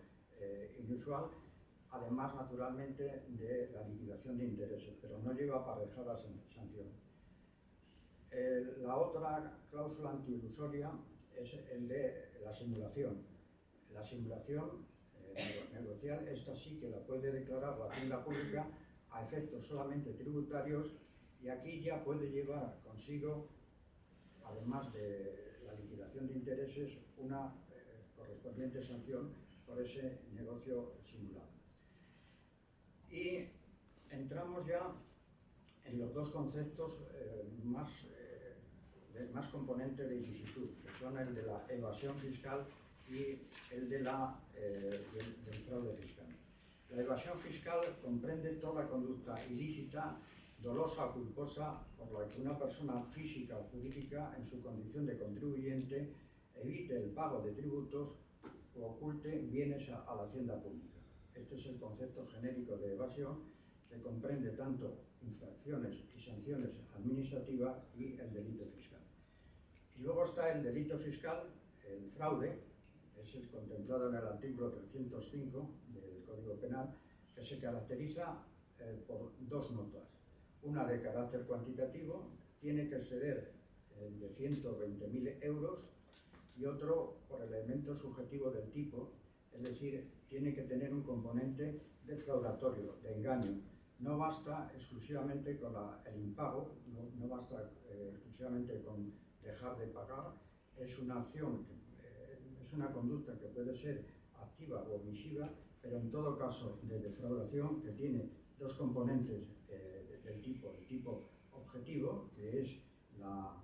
inusual, además naturalmente de la liquidación de intereses, pero no lleva aparejada sanción. La otra cláusula antiilusoria es el de la simulación. La simulación negocial, esta sí que la puede declarar la Hacienda Pública a efectos solamente tributarios, y aquí ya puede llevar consigo, además de la liquidación de intereses, una correspondiente sanción por ese negocio simulado. Y entramos ya en los dos conceptos más componentes de ilicitud, que son el de la evasión fiscal y el del fraude fiscal. La evasión fiscal comprende toda conducta ilícita, dolosa o culposa, por la que una persona física o jurídica, en su condición de contribuyente, evite el pago de tributos o oculte bienes a la Hacienda Pública. Este es el concepto genérico de evasión, que comprende tanto infracciones y sanciones administrativas y el delito fiscal. Y luego está el delito fiscal, el fraude, es el contemplado en el artículo 305 del Código Penal, que se caracteriza por dos notas. Una de carácter cuantitativo, tiene que exceder de 120.000 euros, y otro por el elemento subjetivo del tipo, es decir, tiene que tener un componente defraudatorio, de engaño. No basta exclusivamente con el impago, no basta exclusivamente con dejar de pagar. Es una acción, es una conducta que puede ser activa o omisiva, pero en todo caso de defraudación, que tiene dos componentes del tipo objetivo, que es la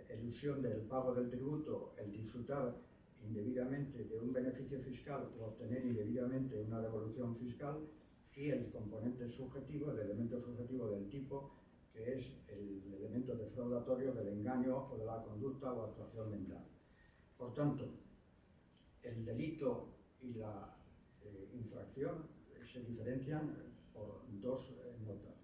elusión del pago del tributo, el disfrutar indebidamente de un beneficio fiscal o obtener indebidamente una devolución fiscal, y el componente subjetivo, el elemento subjetivo del tipo, que es el elemento defraudatorio del engaño o de la conducta o actuación mental. Por tanto, el delito y la infracción se diferencian por dos notas: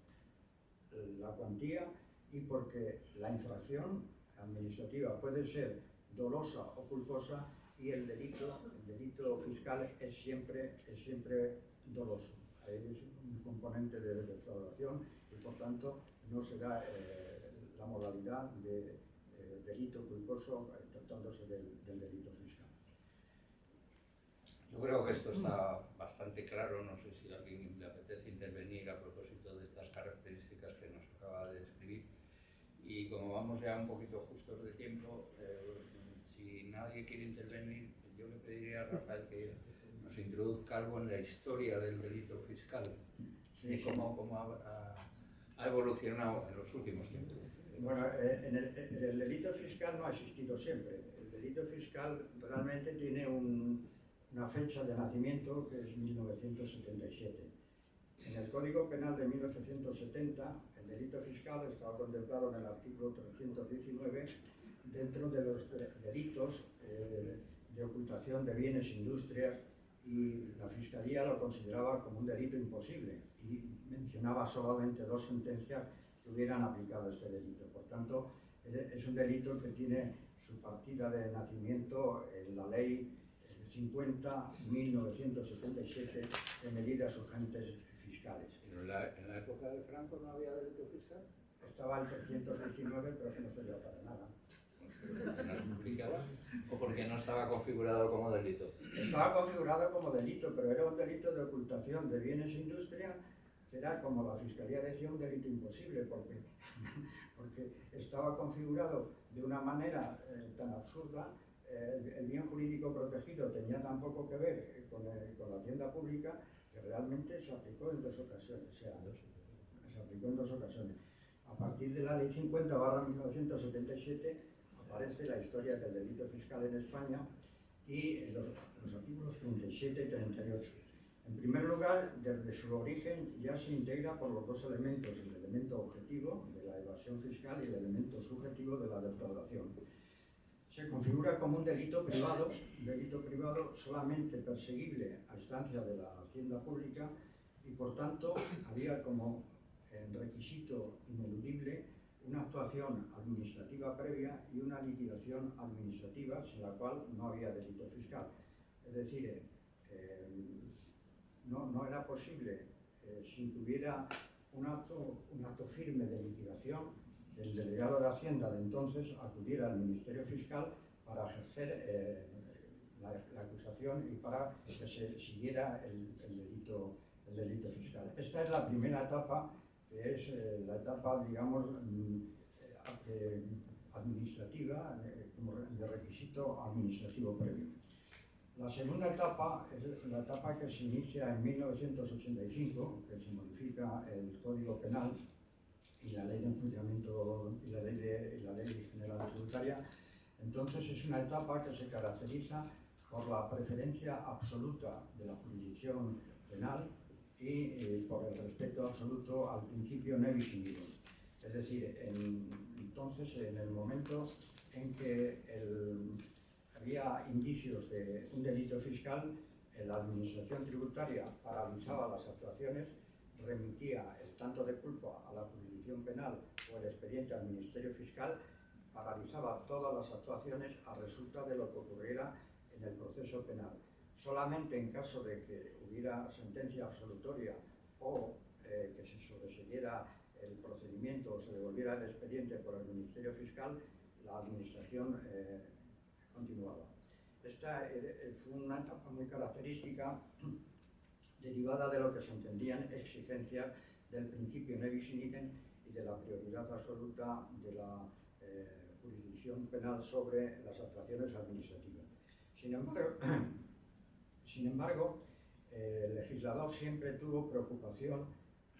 la cuantía, y porque la infracción administrativa puede ser dolosa o culposa, y el delito fiscal es siempre doloso. Es un componente de defraudación y por tanto no se da la modalidad de delito culposo tratándose del delito fiscal. Yo creo que esto está bastante claro. No sé si a alguien le apetece intervenir a propósito de estas características que nos acaba de describir. Y como vamos ya un poquito justos de tiempo, si nadie quiere intervenir, yo le pediría a Rafael que nos introduzca algo en la historia del delito fiscal, y cómo ha evolucionado en los últimos tiempos. Bueno, el delito fiscal no ha existido siempre. El delito fiscal realmente tiene una fecha de nacimiento que es 1977. En el Código Penal de 1870, el delito fiscal estaba contemplado en el artículo 319 dentro de los delitos de ocultación de bienes e industrias, y la Fiscalía lo consideraba como un delito imposible y mencionaba solamente dos sentencias que hubieran aplicado este delito. Por tanto, es un delito que tiene su partida de nacimiento en la Ley 50/1977 de medidas urgentes fiscales. ¿Pero en la época de Franco no había delito fiscal? Estaba el 319, pero que no servía para nada. ¿Porque no se aplicaba o porque no estaba configurado como delito? Estaba configurado como delito, pero era un delito de ocultación de bienes e industria, que era, como la Fiscalía decía, un delito imposible, porque estaba configurado de una manera tan absurda el bien jurídico protegido tenía tan poco que ver con la hacienda pública que realmente se aplicó en dos ocasiones. O sea, se aplicó en dos ocasiones. A partir de la Ley 50/1977 aparece la historia del delito fiscal en España y los artículos 37 y 38. En primer lugar, desde su origen ya se integra por los dos elementos, el elemento objetivo de la evasión fiscal y el elemento subjetivo de la defraudación. Se configura como un delito privado solamente perseguible a instancia de la hacienda pública y por tanto había como requisito ineludible una actuación administrativa previa y una liquidación administrativa sin la cual no había delito fiscal. Es decir, no era posible, si tuviera un acto firme de liquidación, el delegado de Hacienda de entonces acudiera al Ministerio Fiscal para ejercer la acusación y para que se siguiera el delito fiscal. Esta es la primera etapa, que es la etapa, digamos, administrativa, como de requisito administrativo previo. La segunda etapa es la etapa que se inicia en 1985, que se modifica el Código Penal y la Ley de Enjuiciamiento y la Ley General Tributaria. Entonces es una etapa que se caracteriza por la preferencia absoluta de la jurisdicción penal y por el respeto absoluto al principio ne bis in idem. Es decir, entonces en el momento en que había indicios de un delito fiscal, la Administración Tributaria paralizaba las actuaciones, remitía el tanto de culpa a la jurisdicción penal o el expediente al Ministerio Fiscal, paralizaba todas las actuaciones a resulta de lo que ocurriera en el proceso penal. Solamente en caso de que hubiera sentencia absolutoria o que se sobreseyera el procedimiento o se devolviera el expediente por el Ministerio Fiscal, la Administración continuaba. Esta fue una etapa muy característica derivada de lo que se entendían exigencias del principio ne bis in idem y de la prioridad absoluta de la jurisdicción penal sobre las actuaciones administrativas. Sin embargo, el legislador siempre tuvo preocupación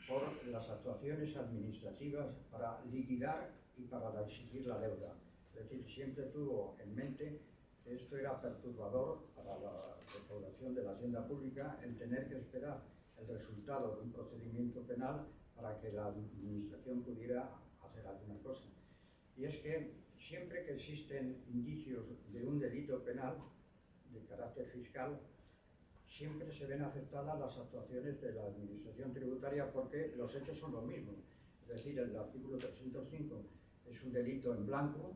por las actuaciones administrativas para liquidar y para exigir la deuda. Es decir, siempre tuvo en mente que esto era perturbador para la recaudación de la hacienda pública el tener que esperar el resultado de un procedimiento penal para que la administración pudiera hacer alguna cosa. Y es que siempre que existen indicios de un delito penal de carácter fiscal, siempre se ven afectadas las actuaciones de la Administración Tributaria porque los hechos son los mismos. Es decir, el artículo 305 es un delito en blanco,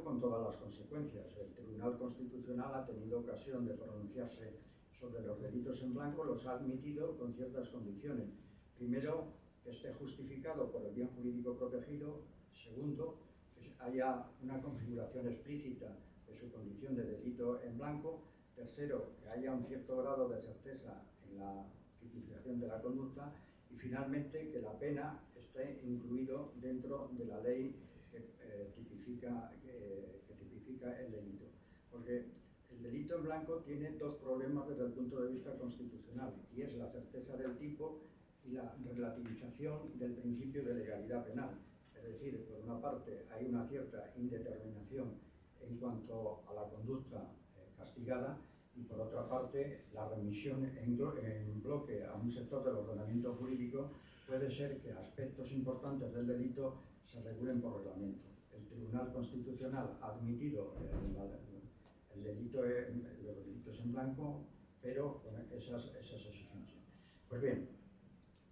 con todas las consecuencias. El Tribunal Constitucional ha tenido ocasión de pronunciarse sobre los delitos en blanco, los ha admitido con ciertas condiciones. Primero, que esté justificado por el bien jurídico protegido. Segundo, que haya una configuración explícita de su condición de delito en blanco. Tercero, que haya un cierto grado de certeza en la tipificación de la conducta. Y finalmente, que la pena esté incluido dentro de la ley que tipifica el delito. Porque el delito en blanco tiene dos problemas desde el punto de vista constitucional, y es la certeza del tipo y la relativización del principio de legalidad penal. Es decir, por una parte hay una cierta indeterminación en cuanto a la conducta castigada, y por otra parte la remisión en bloque a un sector del ordenamiento jurídico puede ser que aspectos importantes del delito se regulen por reglamento. El Tribunal Constitucional ha admitido los delitos en blanco, pero con esas exigencias. Pues bien,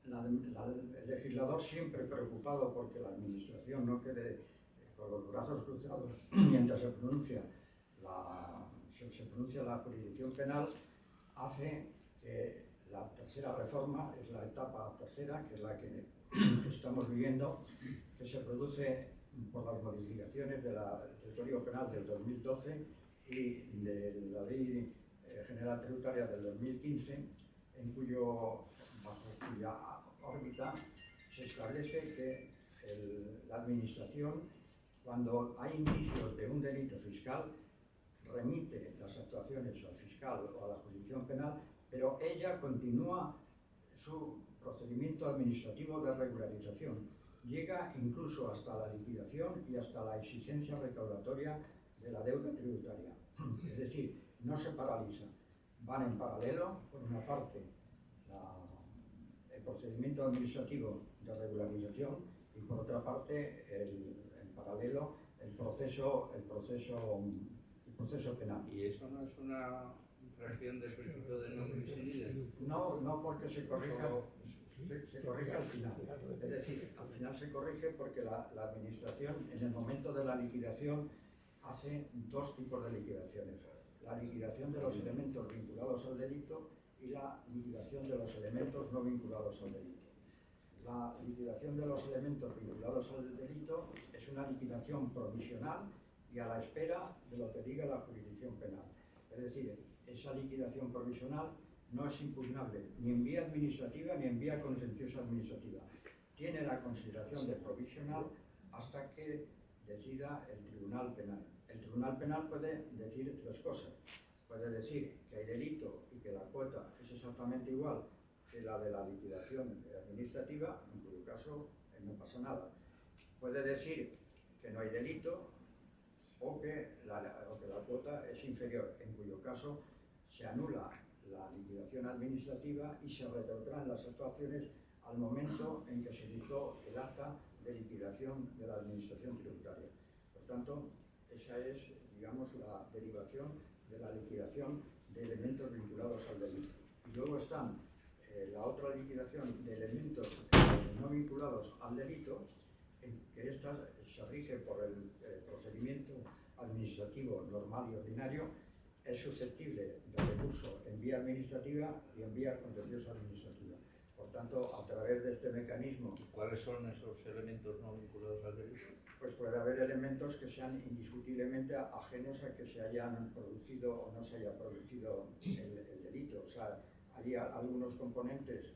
el legislador, siempre preocupado porque la Administración no quede con los brazos cruzados mientras se pronuncia la jurisdicción penal, hace que la tercera reforma, es la etapa tercera, que es la que estamos viviendo, que se produce por las modificaciones del Código Penal del 2012 y de la Ley General Tributaria del 2015, bajo cuya órbita se establece que la Administración Cuando hay indicios de un delito fiscal, remite las actuaciones al fiscal o a la jurisdicción penal, pero ella continúa su procedimiento administrativo de regularización. Llega incluso hasta la liquidación y hasta la exigencia recaudatoria de la deuda tributaria. Es decir, no se paraliza. Van en paralelo, por una parte, el procedimiento administrativo de regularización y por otra parte, en paralelo, el proceso penal. ¿Y eso no es una infracción del principio de no bis in idem? No, porque se corrige al final. Es decir, al final se corrige porque la administración, en el momento de la liquidación, hace dos tipos de liquidaciones. La liquidación de los elementos vinculados al delito y la liquidación de los elementos no vinculados al delito. La liquidación de los elementos vinculados al delito es una liquidación provisional y a la espera de lo que diga la jurisdicción penal. Es decir, esa liquidación provisional no es impugnable ni en vía administrativa ni en vía contenciosa administrativa. Tiene la consideración de provisional hasta que decida el Tribunal Penal. El Tribunal Penal puede decir tres cosas. Puede decir que hay delito y que la cuota es exactamente igual que la de la liquidación administrativa, en cuyo caso no pasa nada. Puede decir que no hay delito o que la cuota es inferior, en cuyo caso se anula la liquidación administrativa y se retrotraen las actuaciones al momento en que se dictó el acta de liquidación de la administración tributaria. Por tanto, esa es, digamos, la derivación de la liquidación de elementos vinculados al delito. Y luego están la otra liquidación de elementos no vinculados al delito, en que esta se rige por el procedimiento administrativo normal y ordinario, es susceptible de recurso en vía administrativa y en vía contenciosa administrativa. Por tanto, a través de este mecanismo... ¿Cuáles son esos elementos no vinculados al delito? Pues puede haber elementos que sean indiscutiblemente ajenos a que se hayan producido o no se haya producido el delito. O sea, hay algunos componentes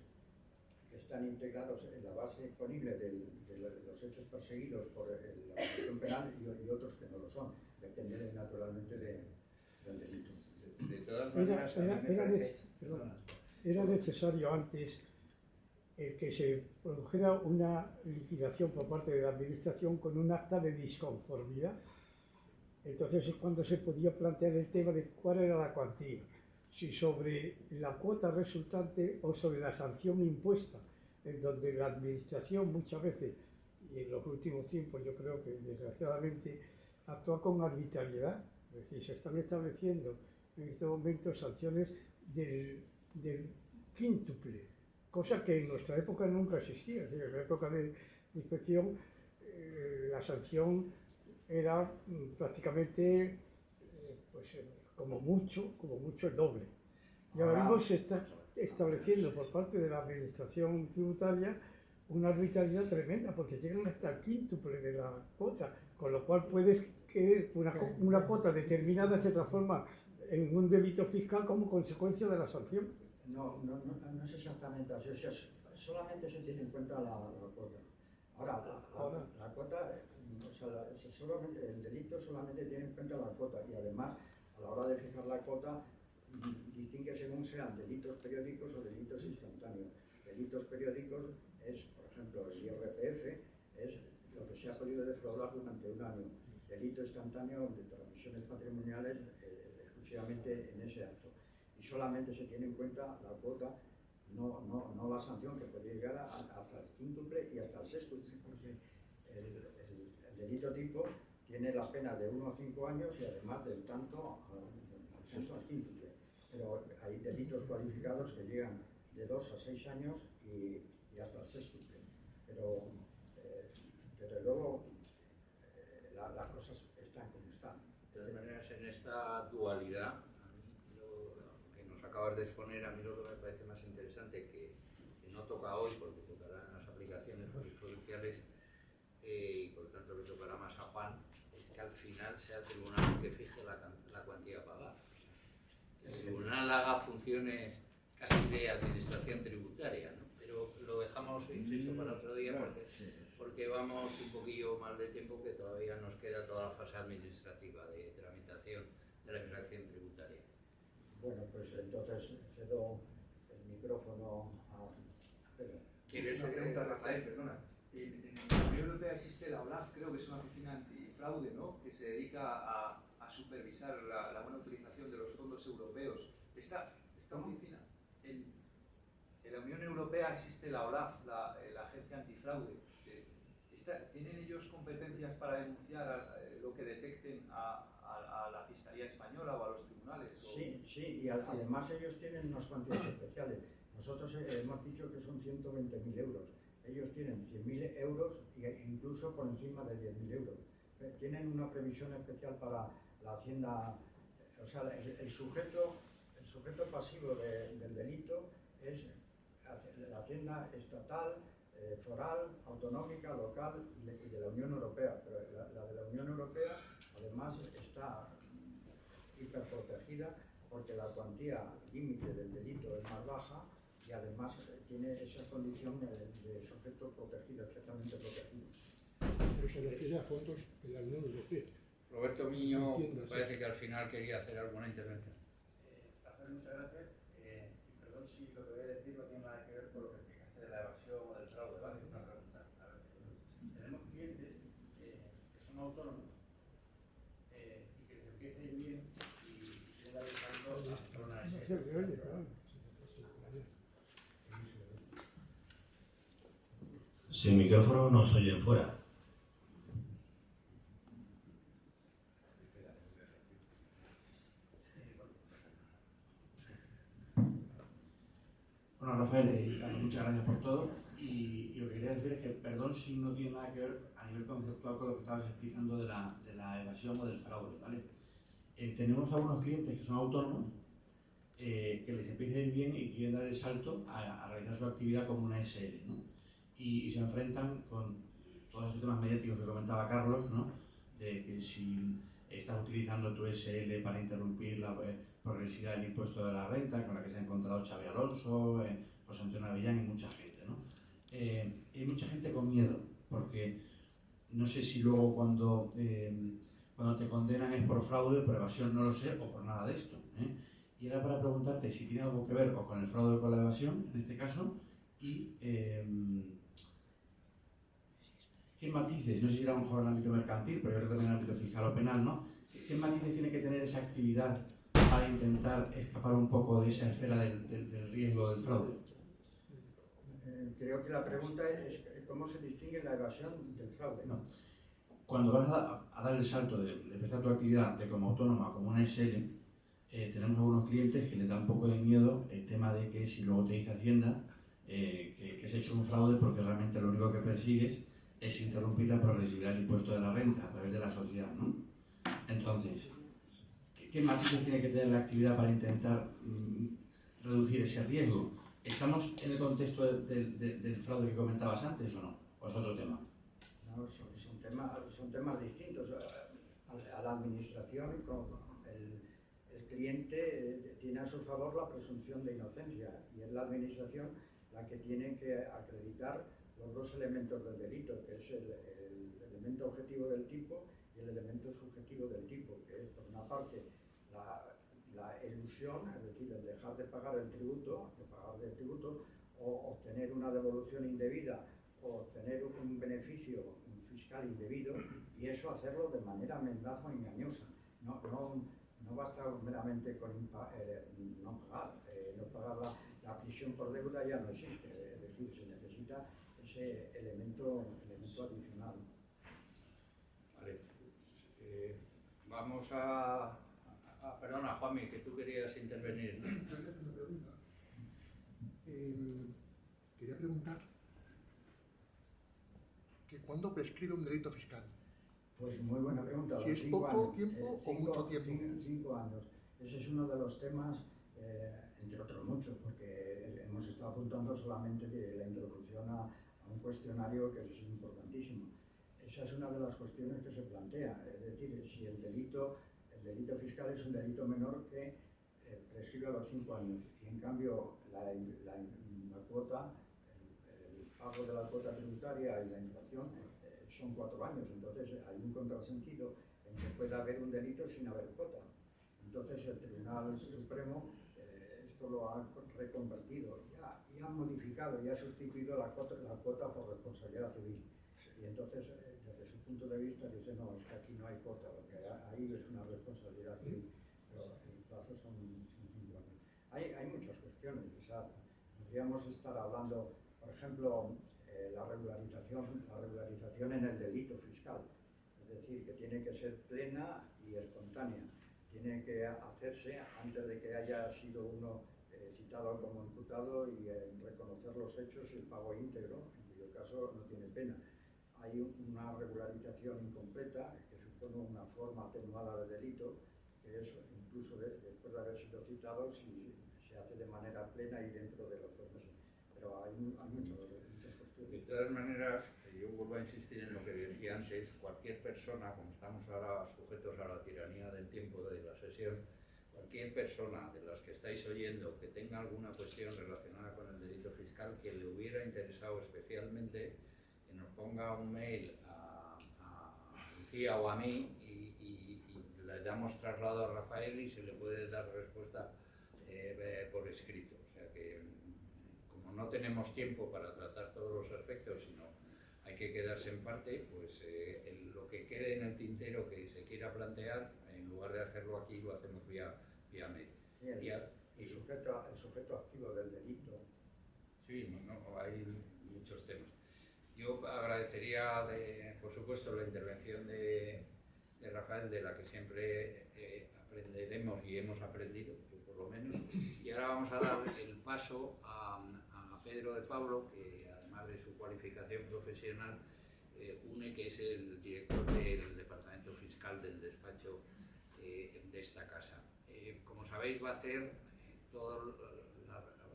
que están integrados en la base disponible de los hechos perseguidos por la Constitución Penal y otros que no lo son. Depende naturalmente del delito. De todas maneras, era necesario antes que se produjera una liquidación por parte de la Administración con un acta de disconformidad. Entonces es cuando se podía plantear el tema de cuál era la cuantía, si sobre la cuota resultante o sobre la sanción impuesta, en donde la Administración muchas veces, y en los últimos tiempos yo creo que desgraciadamente, actúa con arbitrariedad. Es decir, se están estableciendo en este momento sanciones del quíntuple, cosa que en nuestra época nunca existía. Es decir, en la época de inspección la sanción era prácticamente como mucho el doble. Y ahora mismo se está estableciendo por parte de la Administración tributaria una arbitrariedad tremenda, porque llegan hasta el quíntuple de la cuota, con lo cual puedes que una cuota determinada se transforma en un delito fiscal como consecuencia de la sanción. No es exactamente así. O sea, solamente se tiene en cuenta la cuota. Ahora, la cuota, o sea, el delito solamente tiene en cuenta la cuota y además, a la hora de fijar la cuota, distingue según sean delitos periódicos o delitos instantáneos. Delitos periódicos es, por ejemplo, el IRPF, es lo que se ha podido defraudar durante un año. Delito instantáneo de transmisiones patrimoniales exclusivamente en ese acto. Y solamente se tiene en cuenta la cuota, no la sanción, que puede llegar hasta el quíntuple y hasta el sextuple, porque el delito tipo tiene las penas de 1 a 5 años y además del tanto al sexto al quíntuple. Pero hay delitos cualificados que llegan de 2 a 6 años y hasta el sextuple. Pero desde luego las cosas están como están. De todas maneras, en esta dualidad que nos acabas de exponer, a mí lo que me parece más interesante, que no toca hoy porque tocarán las aplicaciones jurisprudenciales y por lo tanto le tocará más a Juan, es que al final sea el tribunal el que fije la cuantía a pagar. Que el tribunal haga funciones casi de administración tributaria, ¿no? Pero lo dejamos, insisto, para otro día porque porque vamos un poquillo mal de tiempo, que todavía nos queda toda la fase administrativa de tramitación de la infracción tributaria. Bueno, pues entonces cedo el micrófono a Pedro. ¿Quieres Una pregunta, Rafael, perdona. En la Unión Europea existe la OLAF, creo que es una oficina antifraude, ¿no?, que se dedica a supervisar la buena utilización de los fondos europeos. Esta oficina, en la Unión Europea existe la OLAF, la agencia antifraude. ¿Tienen ellos competencias para denunciar lo que detecten a la Fiscalía Española o a los tribunales? Sí, y además ellos tienen unas cuantías especiales. Nosotros hemos dicho que son 120.000 euros. Ellos tienen 100.000 euros e incluso por encima de 10.000 euros. Tienen una previsión especial para la Hacienda. O sea, el sujeto pasivo del delito es la Hacienda estatal, foral, autonómica, local y de la Unión Europea. Pero la de la Unión Europea además está hiperprotegida porque la cuantía límite del delito es más baja y además tiene esa condición de sujeto protegido, especialmente protegido. Pero se refiere a fondos de la Unión Europea. Roberto Miño parece que al final quería hacer alguna intervención. Rafael, muchas gracias. Perdón si lo que voy a decir no tiene nada que ver con lo que explicaste de la evasión o del fraude, ¿vale? Es una pregunta. A ver, tenemos clientes que son autónomos y que les empieza a ir bien y quieren dar el salto a una SL. Sin micrófono nos oyen fuera. Bueno, Rafael, muchas gracias por todo. Y lo que quería decir es que, perdón si no tiene nada que ver a nivel conceptual con lo que estabas explicando de la evasión o del fraude, ¿vale? Tenemos algunos clientes que son autónomos que les empieza a ir bien y quieren dar el salto a realizar su actividad como una SL, ¿no? Y se enfrentan con todos estos temas mediáticos que comentaba Carlos, ¿no? De que si estás utilizando tu SL para interrumpir la progresividad del impuesto de la renta, con la que se ha encontrado Xabi Alonso, José Antonio Avellán y mucha gente, ¿no? Hay mucha gente con miedo, porque no sé si luego cuando te condenan es por fraude, por evasión, no lo sé, o por nada de esto, ¿eh? Y era para preguntarte si tiene algo que ver o con el fraude o con la evasión, en este caso, y ¿qué matices? No sé si era a lo mejor en el ámbito mercantil, pero yo creo que también en el ámbito fiscal o penal, ¿no? ¿Qué matices tiene que tener esa actividad para intentar escapar un poco de esa esfera del riesgo del fraude? Creo que la pregunta es ¿cómo se distingue la evasión del fraude? No. Cuando vas a dar el salto de empezar tu actividad de como autónoma, como una SL, tenemos algunos clientes que les da un poco de miedo el tema de que si luego te dice Hacienda que has hecho un fraude porque realmente lo único que persigues es interrumpir la progresividad del impuesto de la renta a través de la sociedad, ¿no? Entonces, ¿qué matices tiene que tener la actividad para intentar reducir ese riesgo? ¿Estamos en el contexto del fraude que comentabas antes o no? ¿O es otro tema? No, son temas distintos. A la administración, el cliente tiene a su favor la presunción de inocencia y es la administración la que tiene que acreditar los dos elementos del delito, que es el elemento objetivo del tipo y el elemento subjetivo del tipo, que es por una parte la elusión, es decir, el dejar de pagar el tributo, o obtener una devolución indebida o obtener un beneficio fiscal indebido, y eso hacerlo de manera mendaz o engañosa. No basta meramente con no pagar la prisión por deuda, ya no existe, es decir, se necesita ese elemento adicional. Vale. Vamos a perdona, Juanmi, que tú querías intervenir, ¿no? Una pregunta. Quería preguntar que ¿cuándo prescribe un delito fiscal? Pues muy buena pregunta. Si es poco tiempo o mucho tiempo. 5 años. Ese es uno de los temas, entre otros muchos, porque hemos estado apuntando solamente de la introducción a un cuestionario que es importantísimo. Esa es una de las cuestiones que se plantea, es decir, si el delito fiscal es un delito menor que prescribe a los 5 años, y en cambio la cuota, pago de la cuota tributaria y la inflación son 4 años, entonces hay un contrasentido en que puede haber un delito sin haber cuota. Entonces el Tribunal Supremo esto lo ha reconvertido y ha modificado y ha sustituido la cuota por responsabilidad civil. Y entonces, desde su punto de vista, dice, no, es que aquí no hay cuota, porque ahí es una responsabilidad civil, pero los plazos son 5 años. Hay muchas cuestiones, o sea, podríamos estar hablando, por ejemplo, la regularización en el delito fiscal, es decir, que tiene que ser plena y espontánea, tiene que hacerse antes de que haya sido uno citado como imputado y reconocer los hechos y el pago íntegro, en cuyo caso no tiene pena. Hay una regularización incompleta que supone una forma atenuada de delito, que es incluso después de haber sido citado si se hace de manera plena y dentro de los 2 meses. Pero hay muchas cuestiones. De todas maneras, yo vuelvo a insistir en lo que decía antes, cualquier persona, como estamos ahora sujetos a la tiranía del tiempo de la sesión, cualquier persona de las que estáis oyendo que tenga alguna cuestión relacionada con el delito fiscal que le hubiera interesado especialmente, que nos ponga un mail a Lucía o a mí y le damos traslado a Rafael y se le puede dar respuesta por escrito. O sea que, como no tenemos tiempo para tratar todos los aspectos, sino hay que quedarse en parte, pues lo que quede en el tintero que se quiera plantear, en lugar de hacerlo aquí, lo hacemos vía mail. Sí, el sujeto activo del delito. Sí, hay muchos temas. Yo agradecería, por supuesto, la intervención de Rafael, de la que siempre aprenderemos y hemos aprendido, yo por lo menos. Y ahora vamos a dar el paso a Pedro de Pablo, que además de su cualificación profesional, UNE, que es el director del Departamento Fiscal del despacho de esta casa. Como sabéis, va a hacer toda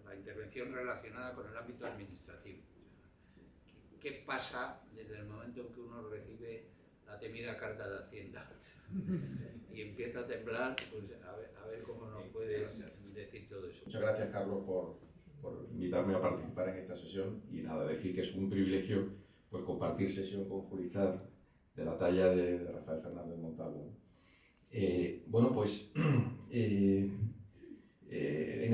la intervención relacionada con el ámbito administrativo. ¿Qué pasa desde el momento en que uno recibe la temida carta de Hacienda y empieza a temblar? Pues a ver cómo nos puedes decir todo eso. Muchas gracias, Carlos, por invitarme a participar en esta sesión, y nada, decir que es un privilegio pues compartir sesión con jurizar de la talla de Rafael Fernández Montalvo. Bueno, pues en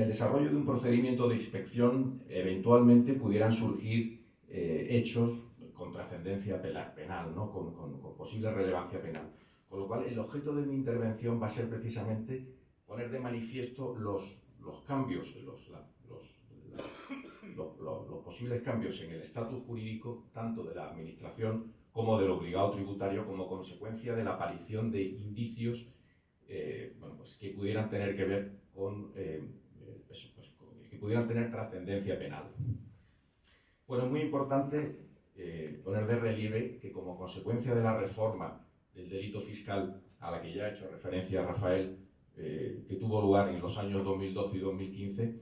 el desarrollo de un procedimiento de inspección eventualmente pudieran surgir hechos con trascendencia penal, ¿no? con posible relevancia penal. Con lo cual, el objeto de mi intervención va a ser precisamente poner de manifiesto los cambios, los posibles cambios en el estatus jurídico tanto de la administración como del obligado tributario, como consecuencia de la aparición de indicios pues que pudieran tener que ver con que pudieran tener trascendencia penal. Bueno, es muy importante poner de relieve que, como consecuencia de la reforma del delito fiscal a la que ya ha hecho referencia Rafael, que tuvo lugar en los años 2012 y 2015,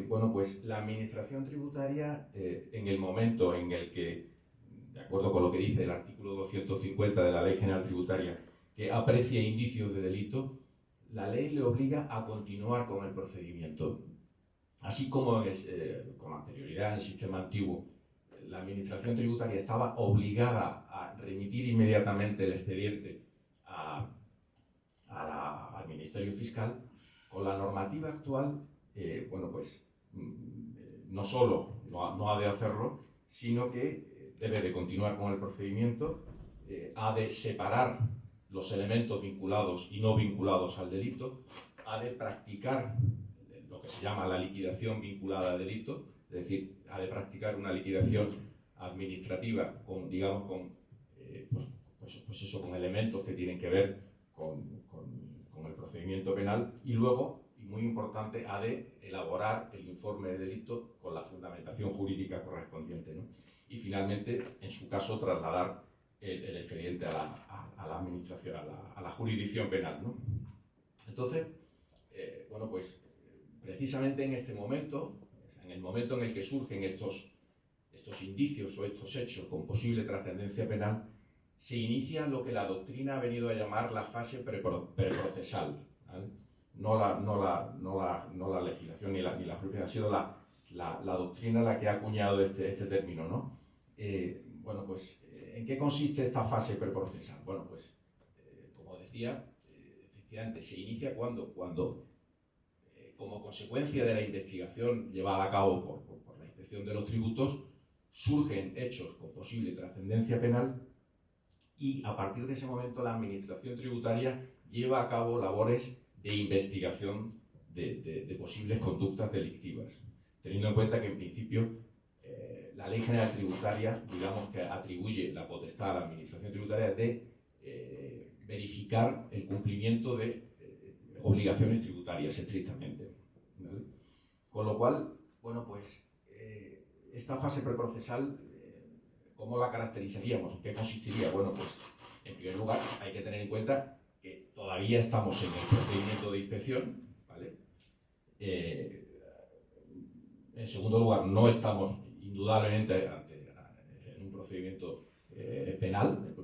bueno, pues la administración tributaria, en el momento en el que, de acuerdo con lo que dice el artículo 250 de la Ley General Tributaria, que aprecie indicios de delito, la ley le obliga a continuar con el procedimiento. Así como con anterioridad en el sistema antiguo, la administración tributaria estaba obligada a remitir inmediatamente el expediente al Ministerio Fiscal, con la normativa actual, bueno, pues no solo no ha de hacerlo, sino que debe de continuar con el procedimiento, ha de separar los elementos vinculados y no vinculados al delito, ha de practicar lo que se llama la liquidación vinculada al delito, es decir, ha de practicar una liquidación administrativa con, digamos, con elementos que tienen que ver con el procedimiento penal, y luego, y muy importante, ha de elaborar el informe de delito con la fundamentación jurídica correspondiente, ¿no? Y finalmente, en su caso, trasladar el expediente a la administración, a la jurisdicción penal, ¿no? Entonces, bueno, pues precisamente en este momento, en el momento en el que surgen estos indicios o estos hechos con posible trascendencia penal, se inicia lo que la doctrina ha venido a llamar la fase preprocesal, ¿vale? No la legislación ni la propia, ha sido la la doctrina la que ha acuñado este término, ¿no? Bueno, pues, ¿en qué consiste esta fase preprocesal? Bueno, pues, como decía, efectivamente, se inicia cuando como consecuencia de la investigación llevada a cabo por la Inspección de los Tributos, surgen hechos con posible trascendencia penal y a partir de ese momento la Administración Tributaria lleva a cabo labores de investigación de posibles conductas delictivas, teniendo en cuenta que en principio la Ley General Tributaria, digamos que atribuye la potestad a la Administración Tributaria de verificar el cumplimiento de obligaciones tributarias estrictamente, ¿vale? Con lo cual, bueno, pues esta fase preprocesal, ¿cómo la caracterizaríamos? ¿En qué consistiría? Bueno, pues en primer lugar hay que tener en cuenta que todavía estamos en el procedimiento de inspección, ¿vale? En segundo lugar, no estamos indudablemente en un procedimiento penal,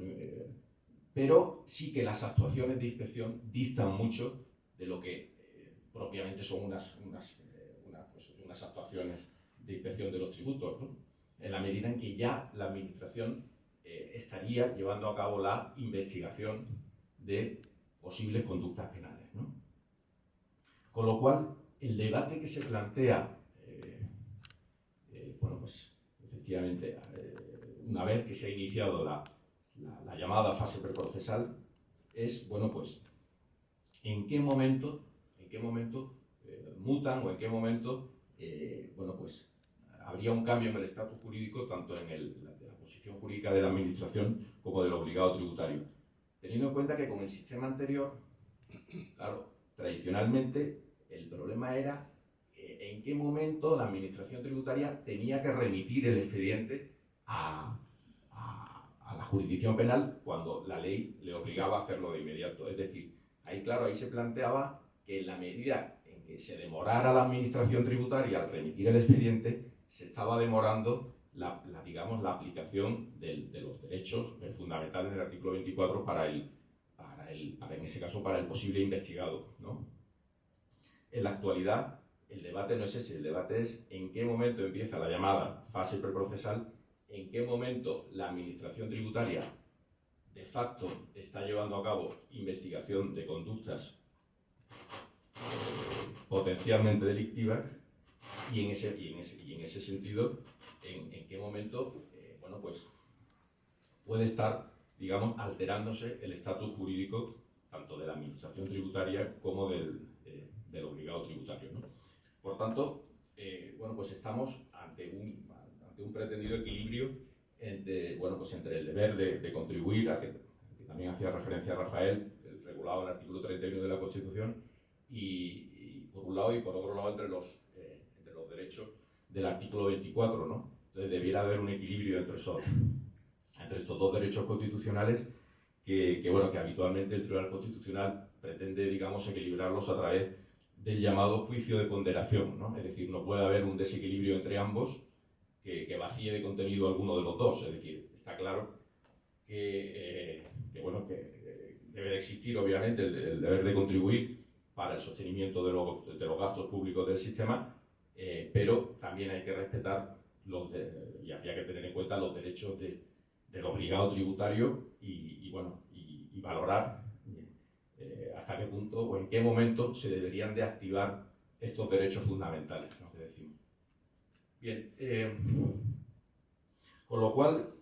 pero sí que las actuaciones de inspección distan mucho de lo que propiamente son unas actuaciones de inspección de los tributos, ¿no? En la medida en que ya la Administración estaría llevando a cabo la investigación de posibles conductas penales, ¿no? Con lo cual, el debate que se plantea, bueno, pues efectivamente, una vez que se ha iniciado la llamada fase preprocesal, es, bueno, pues, ¿en qué momento mutan o en qué momento, bueno, pues, habría un cambio en el estatus jurídico, tanto en la posición jurídica de la Administración como del obligado tributario? Teniendo en cuenta que con el sistema anterior, claro, tradicionalmente el problema era en qué momento la Administración Tributaria tenía que remitir el expediente a la jurisdicción penal cuando la ley le obligaba a hacerlo de inmediato. Es decir, ahí, claro, ahí se planteaba que en la medida en que se demorara la Administración Tributaria al remitir el expediente, se estaba demorando digamos, la aplicación de los derechos fundamentales del artículo 24 en ese caso, para el posible investigado, ¿no? En la actualidad, el debate no es ese, el debate es en qué momento empieza la llamada fase preprocesal, en qué momento la Administración Tributaria de facto está llevando a cabo investigación de conductas potencialmente delictivas y en ese sentido, en qué momento, bueno, pues puede estar, digamos, alterándose el estatus jurídico tanto de la Administración Tributaria como del obligado tributario, ¿no? Por tanto, bueno, pues estamos ante un pretendido equilibrio entre el deber de contribuir, a que también hacía referencia a Rafael, el regulado en el artículo 31 de la Constitución, y por un lado, y por otro lado entre los derechos del artículo 24, ¿no? Entonces debiera haber un equilibrio entre estos dos derechos constitucionales que habitualmente el Tribunal Constitucional pretende, digamos, equilibrarlos a través del llamado juicio de ponderación, ¿no? Es decir, no puede haber un desequilibrio entre ambos que vacíe de contenido alguno de los dos. Es decir, está claro que debe de existir, obviamente, el deber de contribuir para el sostenimiento de los gastos públicos del sistema, pero también hay que respetar y habría que tener en cuenta los derechos del obligado tributario y valorar hasta qué punto o en qué momento se deberían de activar estos derechos fundamentales, ¿no?, que decimos. Bien, con lo cual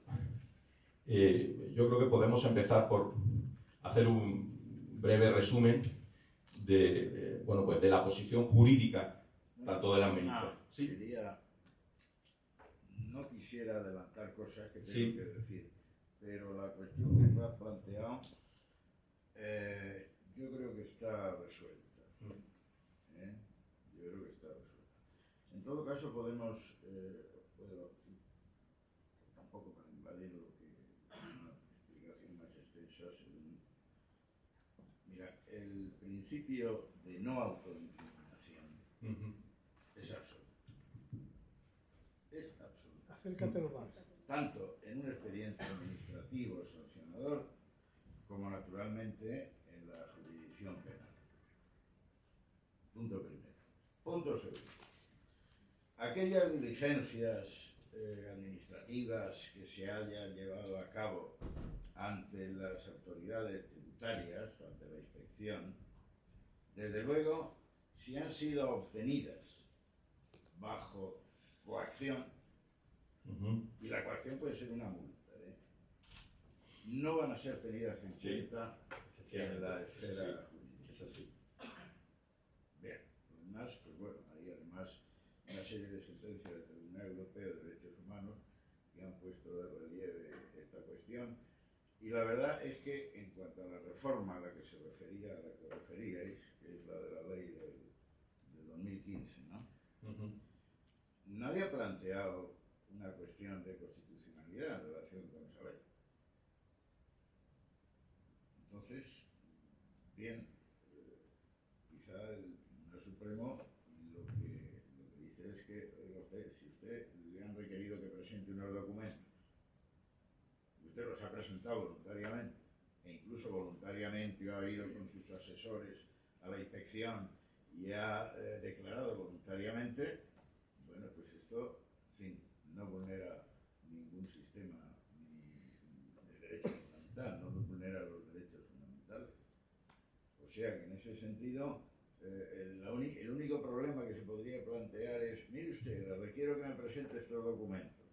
yo creo que podemos empezar por hacer un breve resumen de la posición jurídica tanto de la Administración. ¿Sí? No quisiera adelantar cosas que tengo Sí. que decir, pero la cuestión que tú has planteado yo creo que está resuelta. Yo creo que está resuelta. En todo caso podemos, tampoco para invadir lo que una explicación más extensa, mira, el principio de no autoincriminación es absoluto. Es absoluto. Acércatelo más. Tanto en un expediente administrativo sancionador como naturalmente en la jurisdicción penal. Punto primero. Punto segundo. aquellas diligencias administrativas que se hayan llevado a cabo ante las autoridades tributarias o ante la inspección, desde luego, si han sido obtenidas bajo coacción, y la coacción puede ser una multa, no van a ser tenidas en cuenta en la esfera jurídica. Es así. Bien, además, pues bueno, hay además una serie de sentencias del Tribunal Europeo de Derechos Humanos que han puesto de relieve esta cuestión. Y la verdad es que en cuanto a la reforma a la que se refería, a la que referíais, que es la de la ley del 2015, ¿no? Nadie ha planteado una cuestión de constitucionalidad en relación con esa ley. Entonces, bien, quizá el Tribunal Supremo lo que dice es que, oiga usted, si usted le han requerido que presente unos documentos, usted los ha presentado voluntariamente, e incluso voluntariamente ha ido con sus asesores a la inspección y ha declarado voluntariamente, bueno, pues esto, en fin, no vulnera ningún sistema de derecho fundamental, no vulnera los derechos fundamentales. O sea que en ese sentido, el único problema que se podría plantear es, mire usted, le requiero que me presente estos documentos.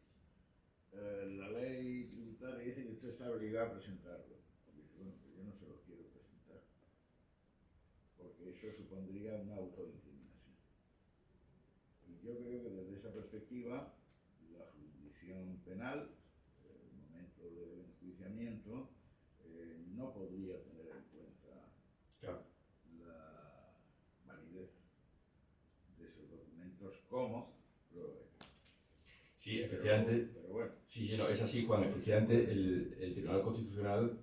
La ley tributaria dice que usted está obligado a presentarlo. Y dice, bueno, pues yo no se los quiero presentar, porque eso supondría una autoincriminación. Y yo creo que desde esa perspectiva, la jurisdicción penal, el momento del enjuiciamiento, no podría tener en cuenta la validez de esos documentos como prueba de cargo. Sí, efectivamente. Pero bueno. Sí, no, es así, Juan. Efectivamente, el Tribunal Constitucional,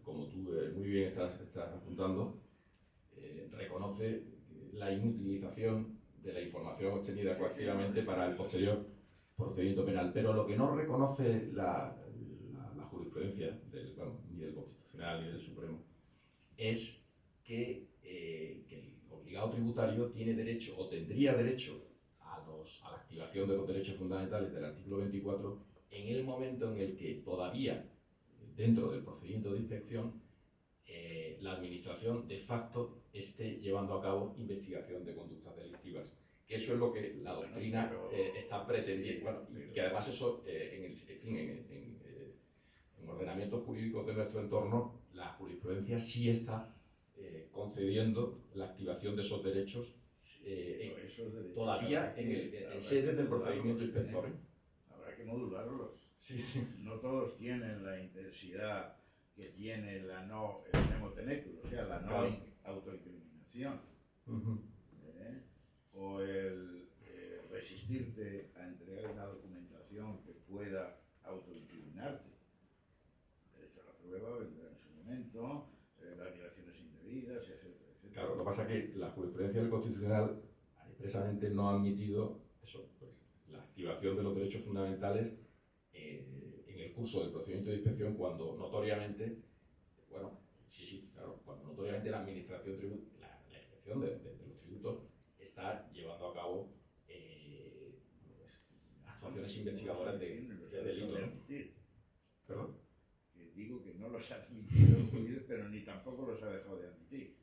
como tú muy bien estás apuntando, reconoce la inutilización de la información obtenida coactivamente para el posterior procedimiento penal. Pero lo que no reconoce la jurisprudencia ni del Constitucional ni del Supremo es que el obligado tributario tiene derecho o tendría derecho a la activación de los derechos fundamentales del artículo 24 en el momento en el que todavía dentro del procedimiento de inspección la administración de facto esté llevando a cabo investigación de conductas delictivas, que eso es lo que la doctrina está pretendiendo, y que además eso en ordenamientos jurídicos de nuestro entorno la jurisprudencia sí está concediendo la activación de esos derechos todavía en sede del procedimiento inspector. Habrá que modularlos. Sí, sí. No todos tienen la intensidad que tiene el mnemotenéculo, o sea, la no autoincriminación. O el resistirte a entregar una documentación que pueda autoincriminarte. El derecho a la prueba vendrá en su momento, las dilaciones indebidas, etcétera, etcétera. Claro, lo que pasa es que la jurisprudencia del Constitucional expresamente no ha admitido eso, pues, la activación de los derechos fundamentales en el curso del procedimiento de inspección cuando notoriamente, cuando notoriamente la administración la inspección de los tributos está llevando a cabo actuaciones investigadoras de delito. ¿Perdón? Que digo que no los ha admitido el juez, pero ni tampoco los ha dejado de admitir.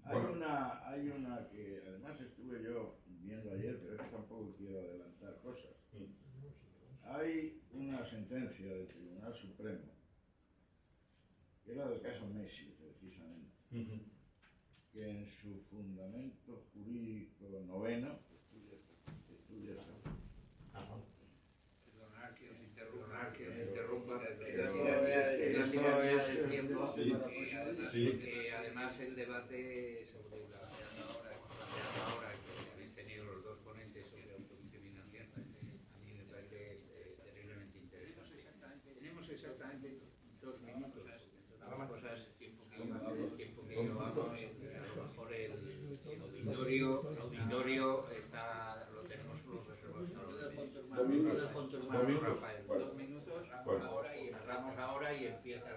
Hay una que además estuve yo viendo ayer, pero es que tampoco quiero adelantar cosas. Hay una sentencia del Tribunal Supremo, que era del caso Messi, precisamente, que en su fundamento jurídico noveno, estudia Perdonar que os interrumpa, porque además el debate sobre la ahora que habéis tenido los dos ponentes sobre autoincriminación, a mí me parece terriblemente interesante. Tenemos exactamente 2 minutos. Cosas, tiempo que llevamos, a lo mejor el auditorio lo tenemos los reservados. No dejo en tu hermano Rafael. 2 minutos ahora y cerramos ahora y empieza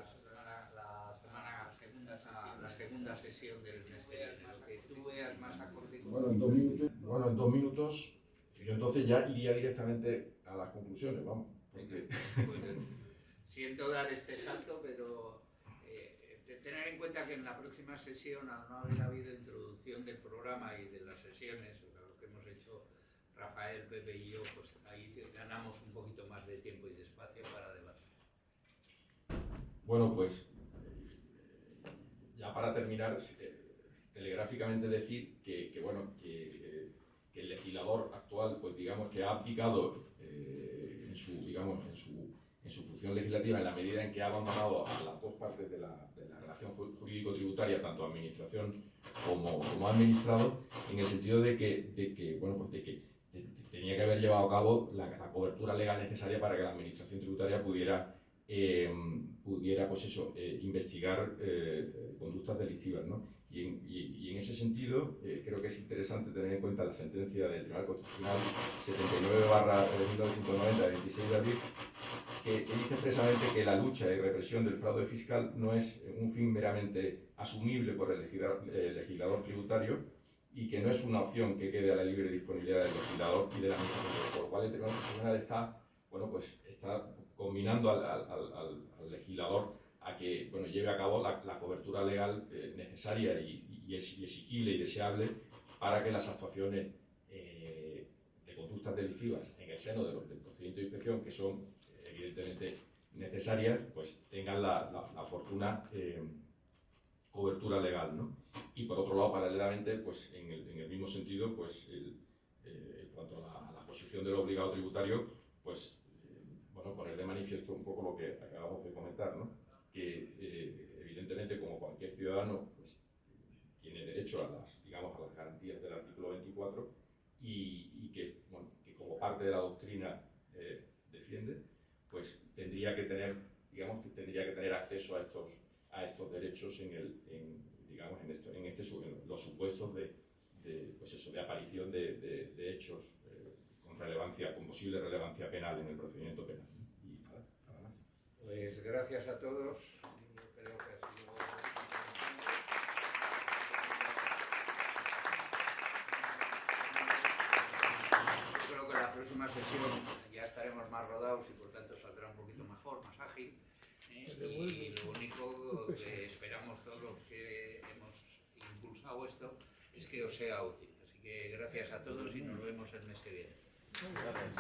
la segunda sesión del mes que viene. Lo que tú veas más acorde con... Bueno, en 2 2 minutos, yo entonces ya iría directamente a las conclusiones, vamos. Porque... Siento dar este salto, pero tener en cuenta que en la próxima sesión, al no haber habido introducción del programa y de las sesiones, o sea, lo que hemos hecho Rafael, Pepe y yo, pues ahí ganamos un poquito más de tiempo y de espacio para debatir. Bueno, pues ya para terminar, telegráficamente decir que el legislador actual, pues digamos que ha aplicado en su función legislativa, en la medida en que ha abandonado a las dos partes de la relación jurídico-tributaria, tanto administración como administrado, en el sentido de que tenía que haber llevado a cabo la cobertura legal necesaria para que la administración tributaria pudiera investigar conductas delictivas, ¿no? Y en ese sentido, creo que es interesante tener en cuenta la sentencia del Tribunal Constitucional 79/1990 de 26 de abril, que dice expresamente que la lucha y represión del fraude fiscal no es un fin meramente asumible por el legislador tributario y que no es una opción que quede a la libre disponibilidad del legislador y de la administración, por lo cual el Tribunal Constitucional está combinando al legislador a que lleve a cabo la cobertura legal necesaria y exigible y deseable para que las actuaciones de conductas delictivas en el seno del procedimiento de inspección, que son evidentemente necesarias, pues tengan la oportuna cobertura legal, ¿no? Y por otro lado, paralelamente, pues en el mismo sentido, pues en cuanto a la posición del obligado tributario, pues poner de manifiesto un poco lo que acabamos de comentar, ¿no? Que evidentemente, como cualquier ciudadano, pues tiene derecho a las garantías del artículo 24 y que como parte de la doctrina defiende, pues tendría que tener acceso a estos derechos en los supuestos de aparición de hechos con posible relevancia penal en el procedimiento penal. Y nada más. Pues gracias a todos. Yo creo que ha sido... Yo creo que la próxima sesión ya estaremos más rodados y por tanto saldrá un poquito mejor, más ágil. Y lo único que esperamos todos los que hemos impulsado esto es que os sea útil. Así que gracias a todos y nos vemos el mes que viene. Gracias.